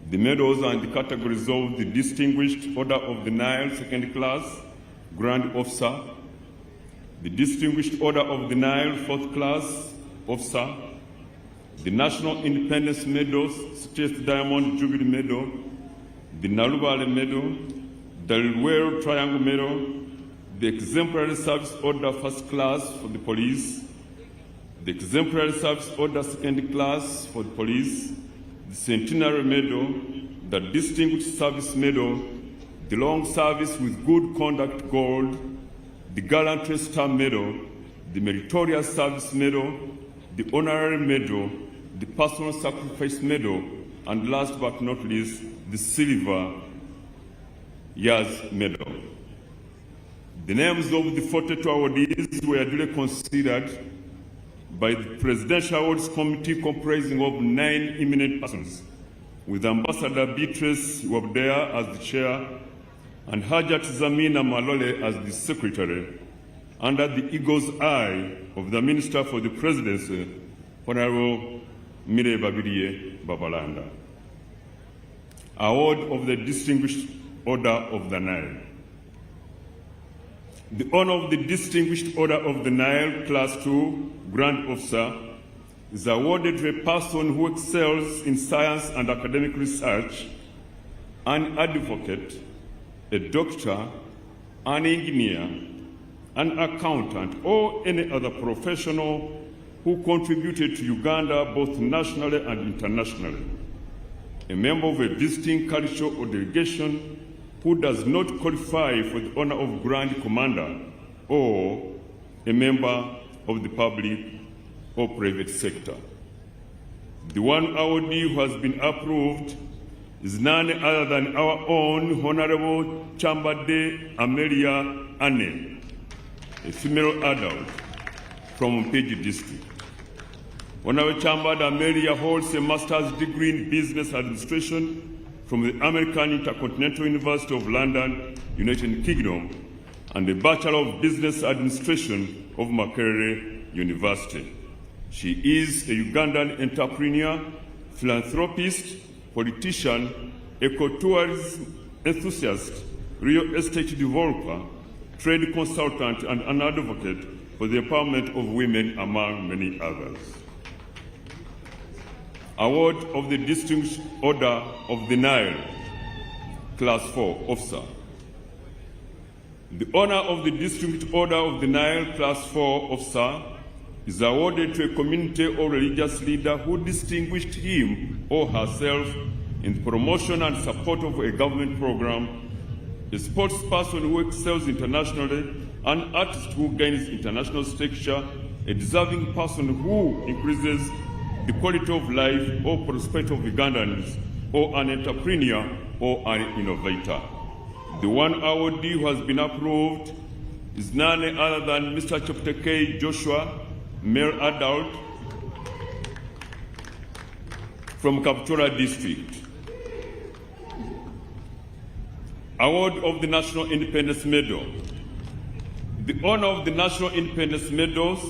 The medals are in the categories of the Distinguished Order of the Nile, Second Class, Grand Officer, the Distinguished Order of the Nile, Fourth Class, Officer, the National Independence Medals, 60th Diamond Jubilee Medal, the Nalubale Medal, the Luero Triangle Medal, the Exemplary Service Order First Class for the Police, the Exemplary Service Order Second Class for the Police, the Centenary Medal, the Distinguished Service Medal, the Long Service with Good Conduct Gold, the Gallantry Star Medal, the Meritorious Service Medal, the Honorary Medal, the Personal Sacrifice Medal, and last but not least, the Silver Years Medal. The names of the 42 awardees were duly considered by the Presidential Awards Committee, comprising of 9 eminent persons, with Ambassador Beatrice Wabdea as the chair and Hajat Zamina Malole as the secretary, under the eagle's eye of the Minister for the Presidency, Honorable Mire Babirie Babalanda. Award of the Distinguished Order of the Nile. The honor of the Distinguished Order of the Nile, Class 2, Grand Officer, is awarded to a person who excels in science and academic research, an advocate, a doctor, an engineer, an accountant, or any other professional who contributed to Uganda both nationally and internationally, a member of a visiting cultural or delegation who does not qualify for the honor of Grand Commander, or a member of the public or private sector. The one awardee who has been approved is none other than our own Honorable Chambade Amelia Anne, a female adult from Mpigi District. Honorable Chambade Amelia holds a master's degree in business administration from the American Intercontinental University of London, United Kingdom, and a Bachelor of Business Administration of Makerere University. She is a Ugandan entrepreneur, philanthropist, politician, ecotourism enthusiast, real estate developer, trade consultant, and an advocate for the empowerment of women, among many others. Award of the Distinguished Order of the Nile, Class 4, Officer. The honor of the Distinguished Order of the Nile, Class 4, Officer, is awarded to a community or religious leader who distinguished him or herself in the promotion and support of a government program, a sports person who excels internationally, an artist who gains international stature, a deserving person who increases the quality of life or prosperity of Ugandans, or an entrepreneur or an innovator. The one awardee who has been approved is none other than Mr. Cheptegei Joshua, male adult, from Kapchora District. Award of the National Independence Medal. The honor of the National Independence Medals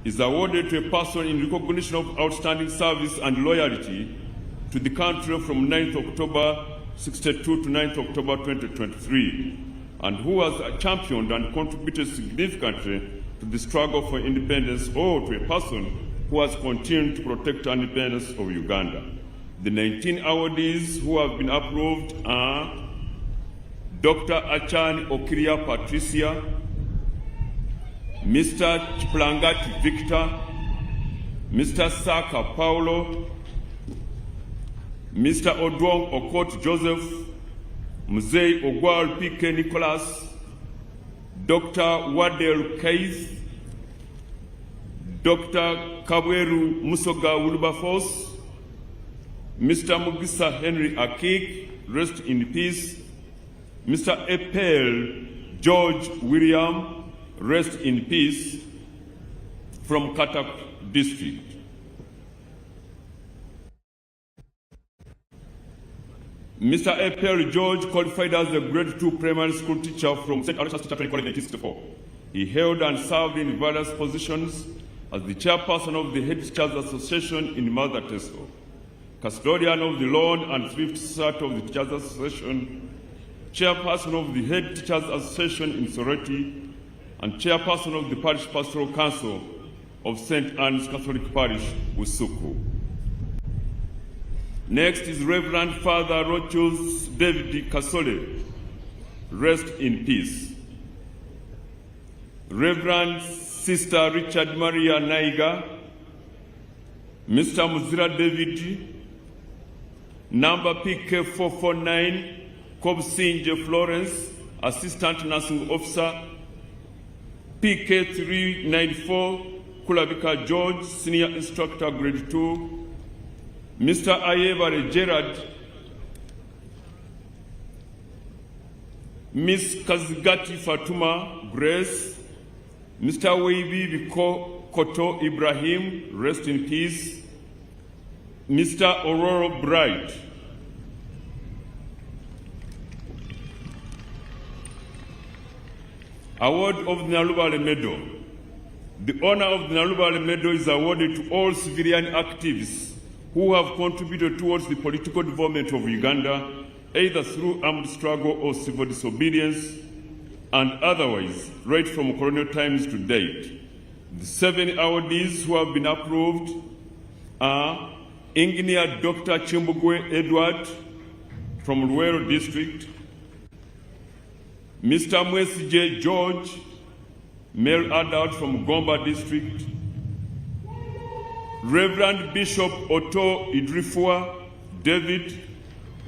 is awarded to a person in recognition of outstanding service and loyalty to the country from 9th October 62 to 9th October 2023, and who has championed and contributed significantly to the struggle for independence, or to a person who has continued to protect the independence of Uganda. The 19 awardees who have been approved are Dr. Achani Okiria Patricia, Mr. Chiplangat Victor, Mr. Saka Paulo, Mr. Odwong Okot Joseph, Mzee Ogwal P.K. Nicholas, Dr. Wadel Keith, Dr. Kabweru Musoga Wilberforce, Mr. Mugisa Henry Akik, rest in peace, Mr. Epel George William, rest in peace, from Katak District. Mr. Epel George qualified as a grade 2 primary school teacher from St. Aloysius Teacher Training College in 1964. He held and served in various positions as the chairperson of the Head Teachers Association in Mother Teso, custodian of the Loan and Thrift Society of the Teachers Association, chairperson of the Head Teachers Association in Soreti, and chairperson of the Parish Pastoral Council of St. Anne's Catholic Parish, Usuku. Next is Reverend Father Rochus David Kasole, rest in peace. Reverend Sister Richard Maria Naiga, Mr. Muzira David, number PK449, Kobsinje Florence, Assistant Nursing Officer, PK394, Kulabika George, Senior Instructor Grade 2, Mr. Ayebare Gerard, Miss Kazigati Fatuma Grace, Mr. Weibi Koto Ibrahim, rest in peace, Mr. Aurora Bright, Award of the Nalubale Medal. The honor of the Nalubale Medal is awarded to all civilian activists who have contributed towards the political development of Uganda, either through armed struggle or civil disobedience, and otherwise, right from colonial times to date. The 7 awardees who have been approved are Engineer Dr. Chimbugwe Edward from Luero District, Mr. Mwesije George, male adult from Gomba District, Reverend Bishop Otto Idrifua David,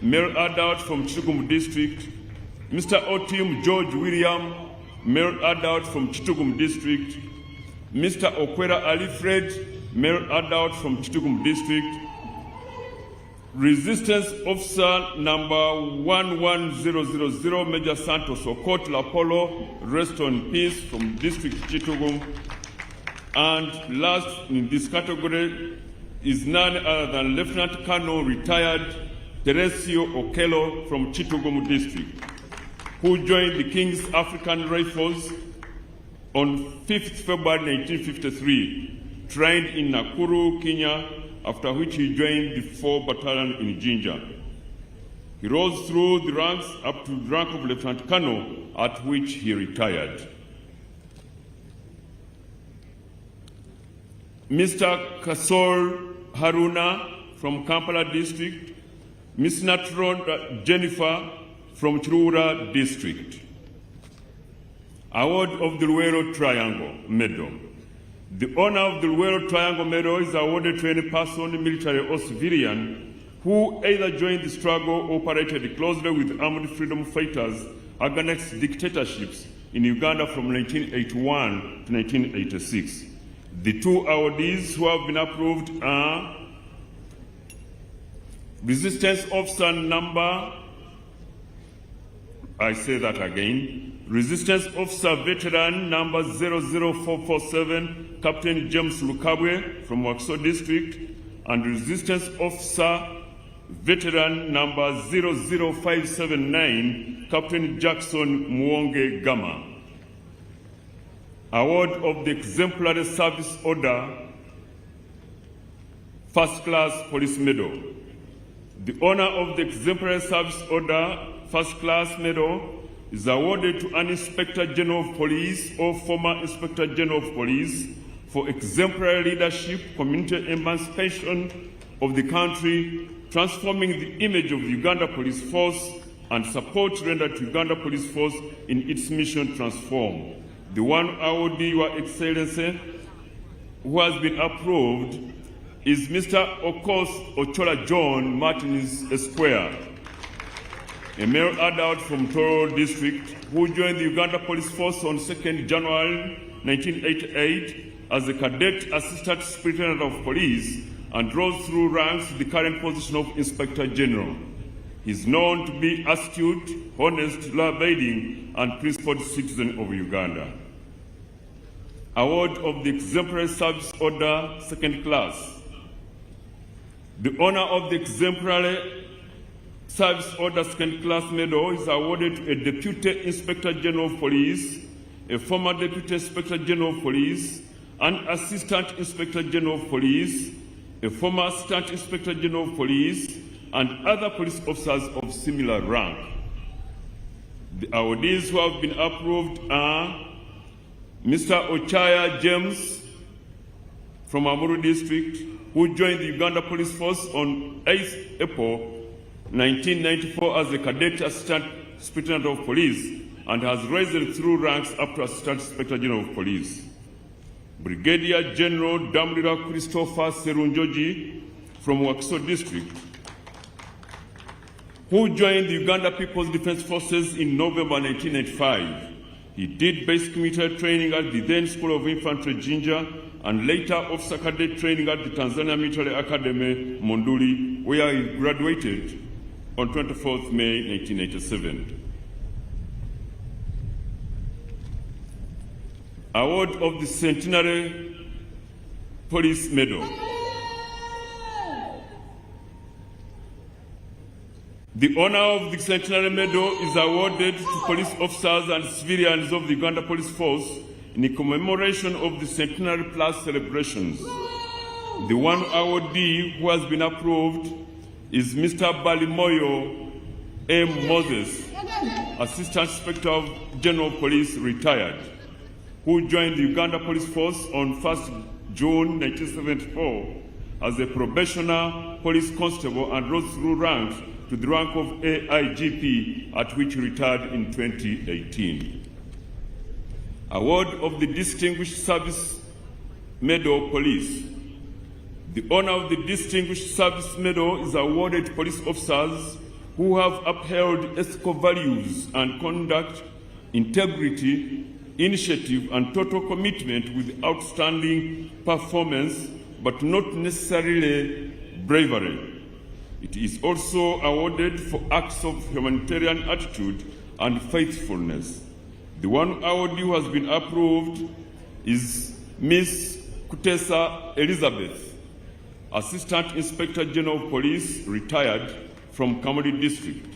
male adult from Chitugum District, Mr. Otim George William, male adult from Chitugum District, Mr. Okwera Alfred, male adult from Chitugum District, Resistance Officer number 11000, Major Santos Okot Lapolo, rest in peace, from District Chitugum. And last in this category is none other than Lieutenant Colonel retired Teresio Okello from Chitugum District, who joined the King's African Rifles on 5th February 1953, trained in Nakuru, Kenya, after which he joined the 4th Battalion in Jinja. He rose through the ranks up to the rank of Lieutenant Colonel, at which he retired. Mr. Kasol Haruna from Kampala District, Ms. Natron Jennifer from Chirura District. Award of the Luero Triangle Medal. The honor of the Royal Triangle Medal is awarded to any person, military or civilian, who either joined the struggle or operated closely with armed freedom fighters against dictatorships in Uganda from 1981 to 1986. The two awardees who have been approved are Resistance Officer number, I say that again, Resistance Officer Veteran number 00447, Captain James Lukabwe from Wakiso District, and Resistance Officer Veteran number 00579, Captain Jackson Muonge Gama. Award of the Exemplary Service Order, First Class Police Medal. The honor of the Exemplary Service Order, First Class Medal, is awarded to an Inspector General of Police or former Inspector General of Police for exemplary leadership, community emancipation of the country, transforming the image of the Uganda Police Force, and support rendered to Uganda Police Force in its mission transform. The one awardee, Your Excellency, who has been approved is Mr. Okos Ochola John Martins Esquire, a male adult from Toro District who joined the Uganda Police Force on 2nd January 1988 as a cadet assistant superintendent of police and rose through ranks to the current position of Inspector General. He is known to be astute, honest, law-abiding, and principled citizen of Uganda. Award of the Exemplary Service Order, Second Class. The honor of the Exemplary Service Order Second Class Medal is awarded to a Deputy Inspector General of Police, a former Deputy Inspector General of Police, an Assistant Inspector General of Police, a former Assistant Inspector General of Police, and other police officers of similar rank. The awardees who have been approved are Mr. Ochaya James from Amuru District, who joined the Uganda Police Force on 8th April 1994 as a cadet assistant superintendent of police and has risen through ranks up to Assistant Inspector General of Police. Brigadier General Damrira Christopher Serunjoji from Wakiso District, who joined the Uganda People's Defense Forces in November 1995. He did basic military training at the then School of Infantry Jinja and later officer cadet training at the Tanzania Military Academy, Monduli, where he graduated on 24th May 1987. Award of the Centenary Police Medal. The honor of the Centenary Medal is awarded to police officers and civilians of the Uganda Police Force in commemoration of the Centenary Plus celebrations. The one awardee who has been approved is Mr. Balimoyo M. Moses, Assistant Inspector General of Police, retired, who joined the Uganda Police Force on 1st June 1974 as a probationer police constable and rose through ranks to the rank of AIGP, at which he retired in 2018. Award of the Distinguished Service Medal Police. The honor of the Distinguished Service Medal is awarded to police officers who have upheld ethical values and conduct, integrity, initiative, and total commitment with outstanding performance, but not necessarily bravery. It is also awarded for acts of humanitarian attitude and faithfulness. The one award who has been approved is Miss Kutesa Elizabeth, Assistant Inspector General of Police, retired from Kamuli District,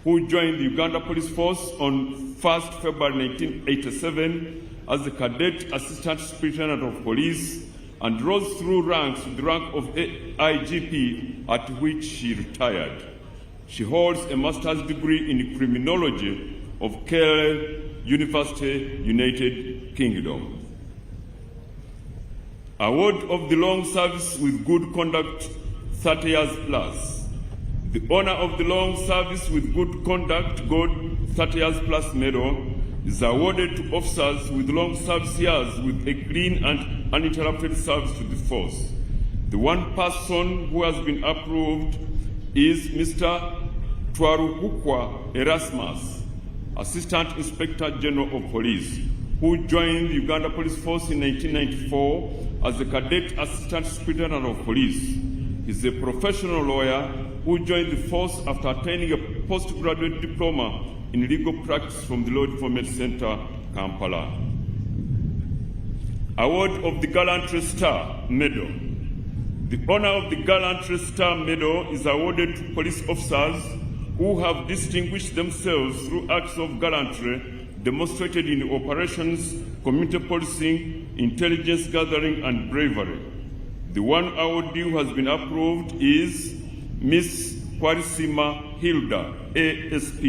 who joined the Uganda Police Force on 1st February 1987 as a cadet Assistant Superintendent of Police and rose through ranks to the rank of IGP, at which she retired. She holds a master's degree in criminology of Keele University, United Kingdom. Award of the long service with good conduct, 30 years plus. The honor of the long service with good conduct, good 30 years plus medal is awarded to officers with long service years with a clean and uninterrupted service to the force. The one person who has been approved is Mr. Twaruhukwa Erasmus, Assistant Inspector General of Police, who joined the Uganda Police Force in 1994 as a cadet Assistant Superintendent of Police. He's a professional lawyer who joined the force after attaining a postgraduate diploma in legal practice from the Law Enforcement Center, Kampala. Award of the Gallantry Star Medal. The honor of the Gallantry Star Medal is awarded to police officers who have distinguished themselves through acts of gallantry demonstrated in operations, community policing, intelligence gathering, and bravery. The one awardee who has been approved is Miss Kwarisima Hilda, ASP.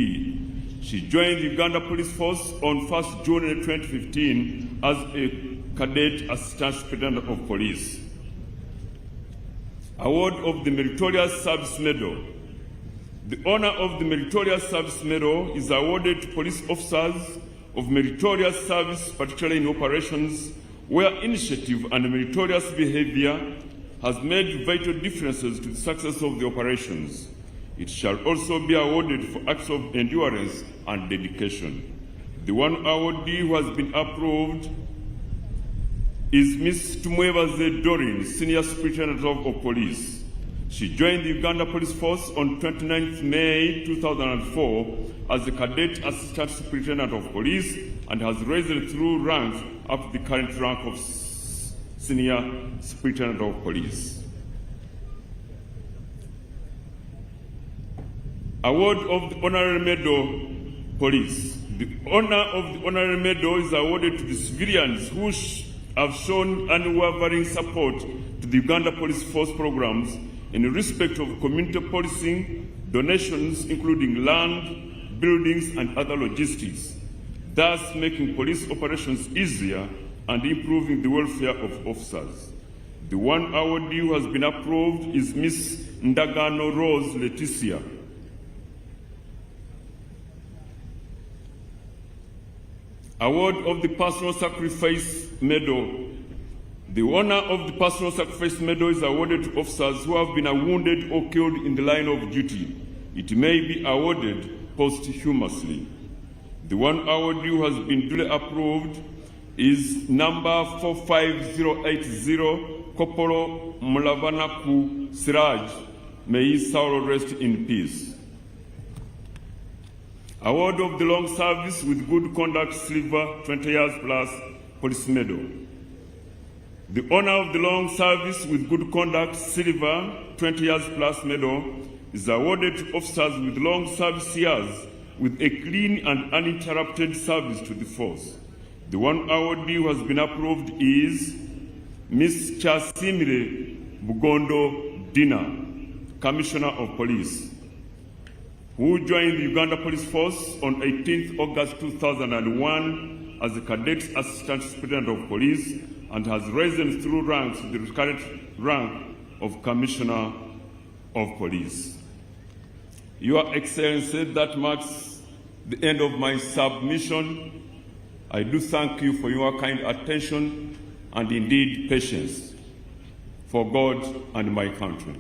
She joined the Uganda Police Force on 1st June 2015 as a cadet Assistant Superintendent of Police. Award of the Meritorious Service Medal. The honor of the Meritorious Service Medal is awarded to police officers of meritorious service, particularly in operations where initiative and meritorious behavior has made vital differences to the success of the operations. It shall also be awarded for acts of endurance and dedication. The one awardee who has been approved is Ms. Tumwebaze Dorin, Senior Superintendent of Police. She joined the Uganda Police Force on 29th May 2004 as a cadet Assistant Superintendent of Police and has risen through ranks up to the current rank of Senior Superintendent of Police. Award of the Honorary Medal, Police. The honor of the Honorary Medal is awarded to the civilians who have shown unwavering support to the Uganda Police Force programs in respect of community policing, donations including land, buildings, and other logistics, thus making police operations easier and improving the welfare of officers. The one awardee who has been approved is Ms. Ndagano Rose Leticia. Award of the Personal Sacrifice Medal. The honor of the Personal Sacrifice Medal is awarded to officers who have been wounded or killed in the line of duty. It may be awarded posthumously. The one awardee who has been duly approved is number 45080, Kopolo Mulavanaku Siraj. May his soul rest in peace. Award of the Long Service with Good Conduct Silver 20 years plus Police Medal. The honor of the Long Service with Good Conduct Silver 20 years plus Medal is awarded to officers with long service years with a clean and uninterrupted service to the force. The one awardee who has been approved is Ms. Chasimile Bugondo Dina, Commissioner of Police, who joined the Uganda Police Force on 18th August 2001 as a cadet Assistant Superintendent of Police and has risen through ranks to the current rank of Commissioner of Police. Your Excellency, that marks the end of my submission. I do thank you for your kind attention and indeed patience for God and my country.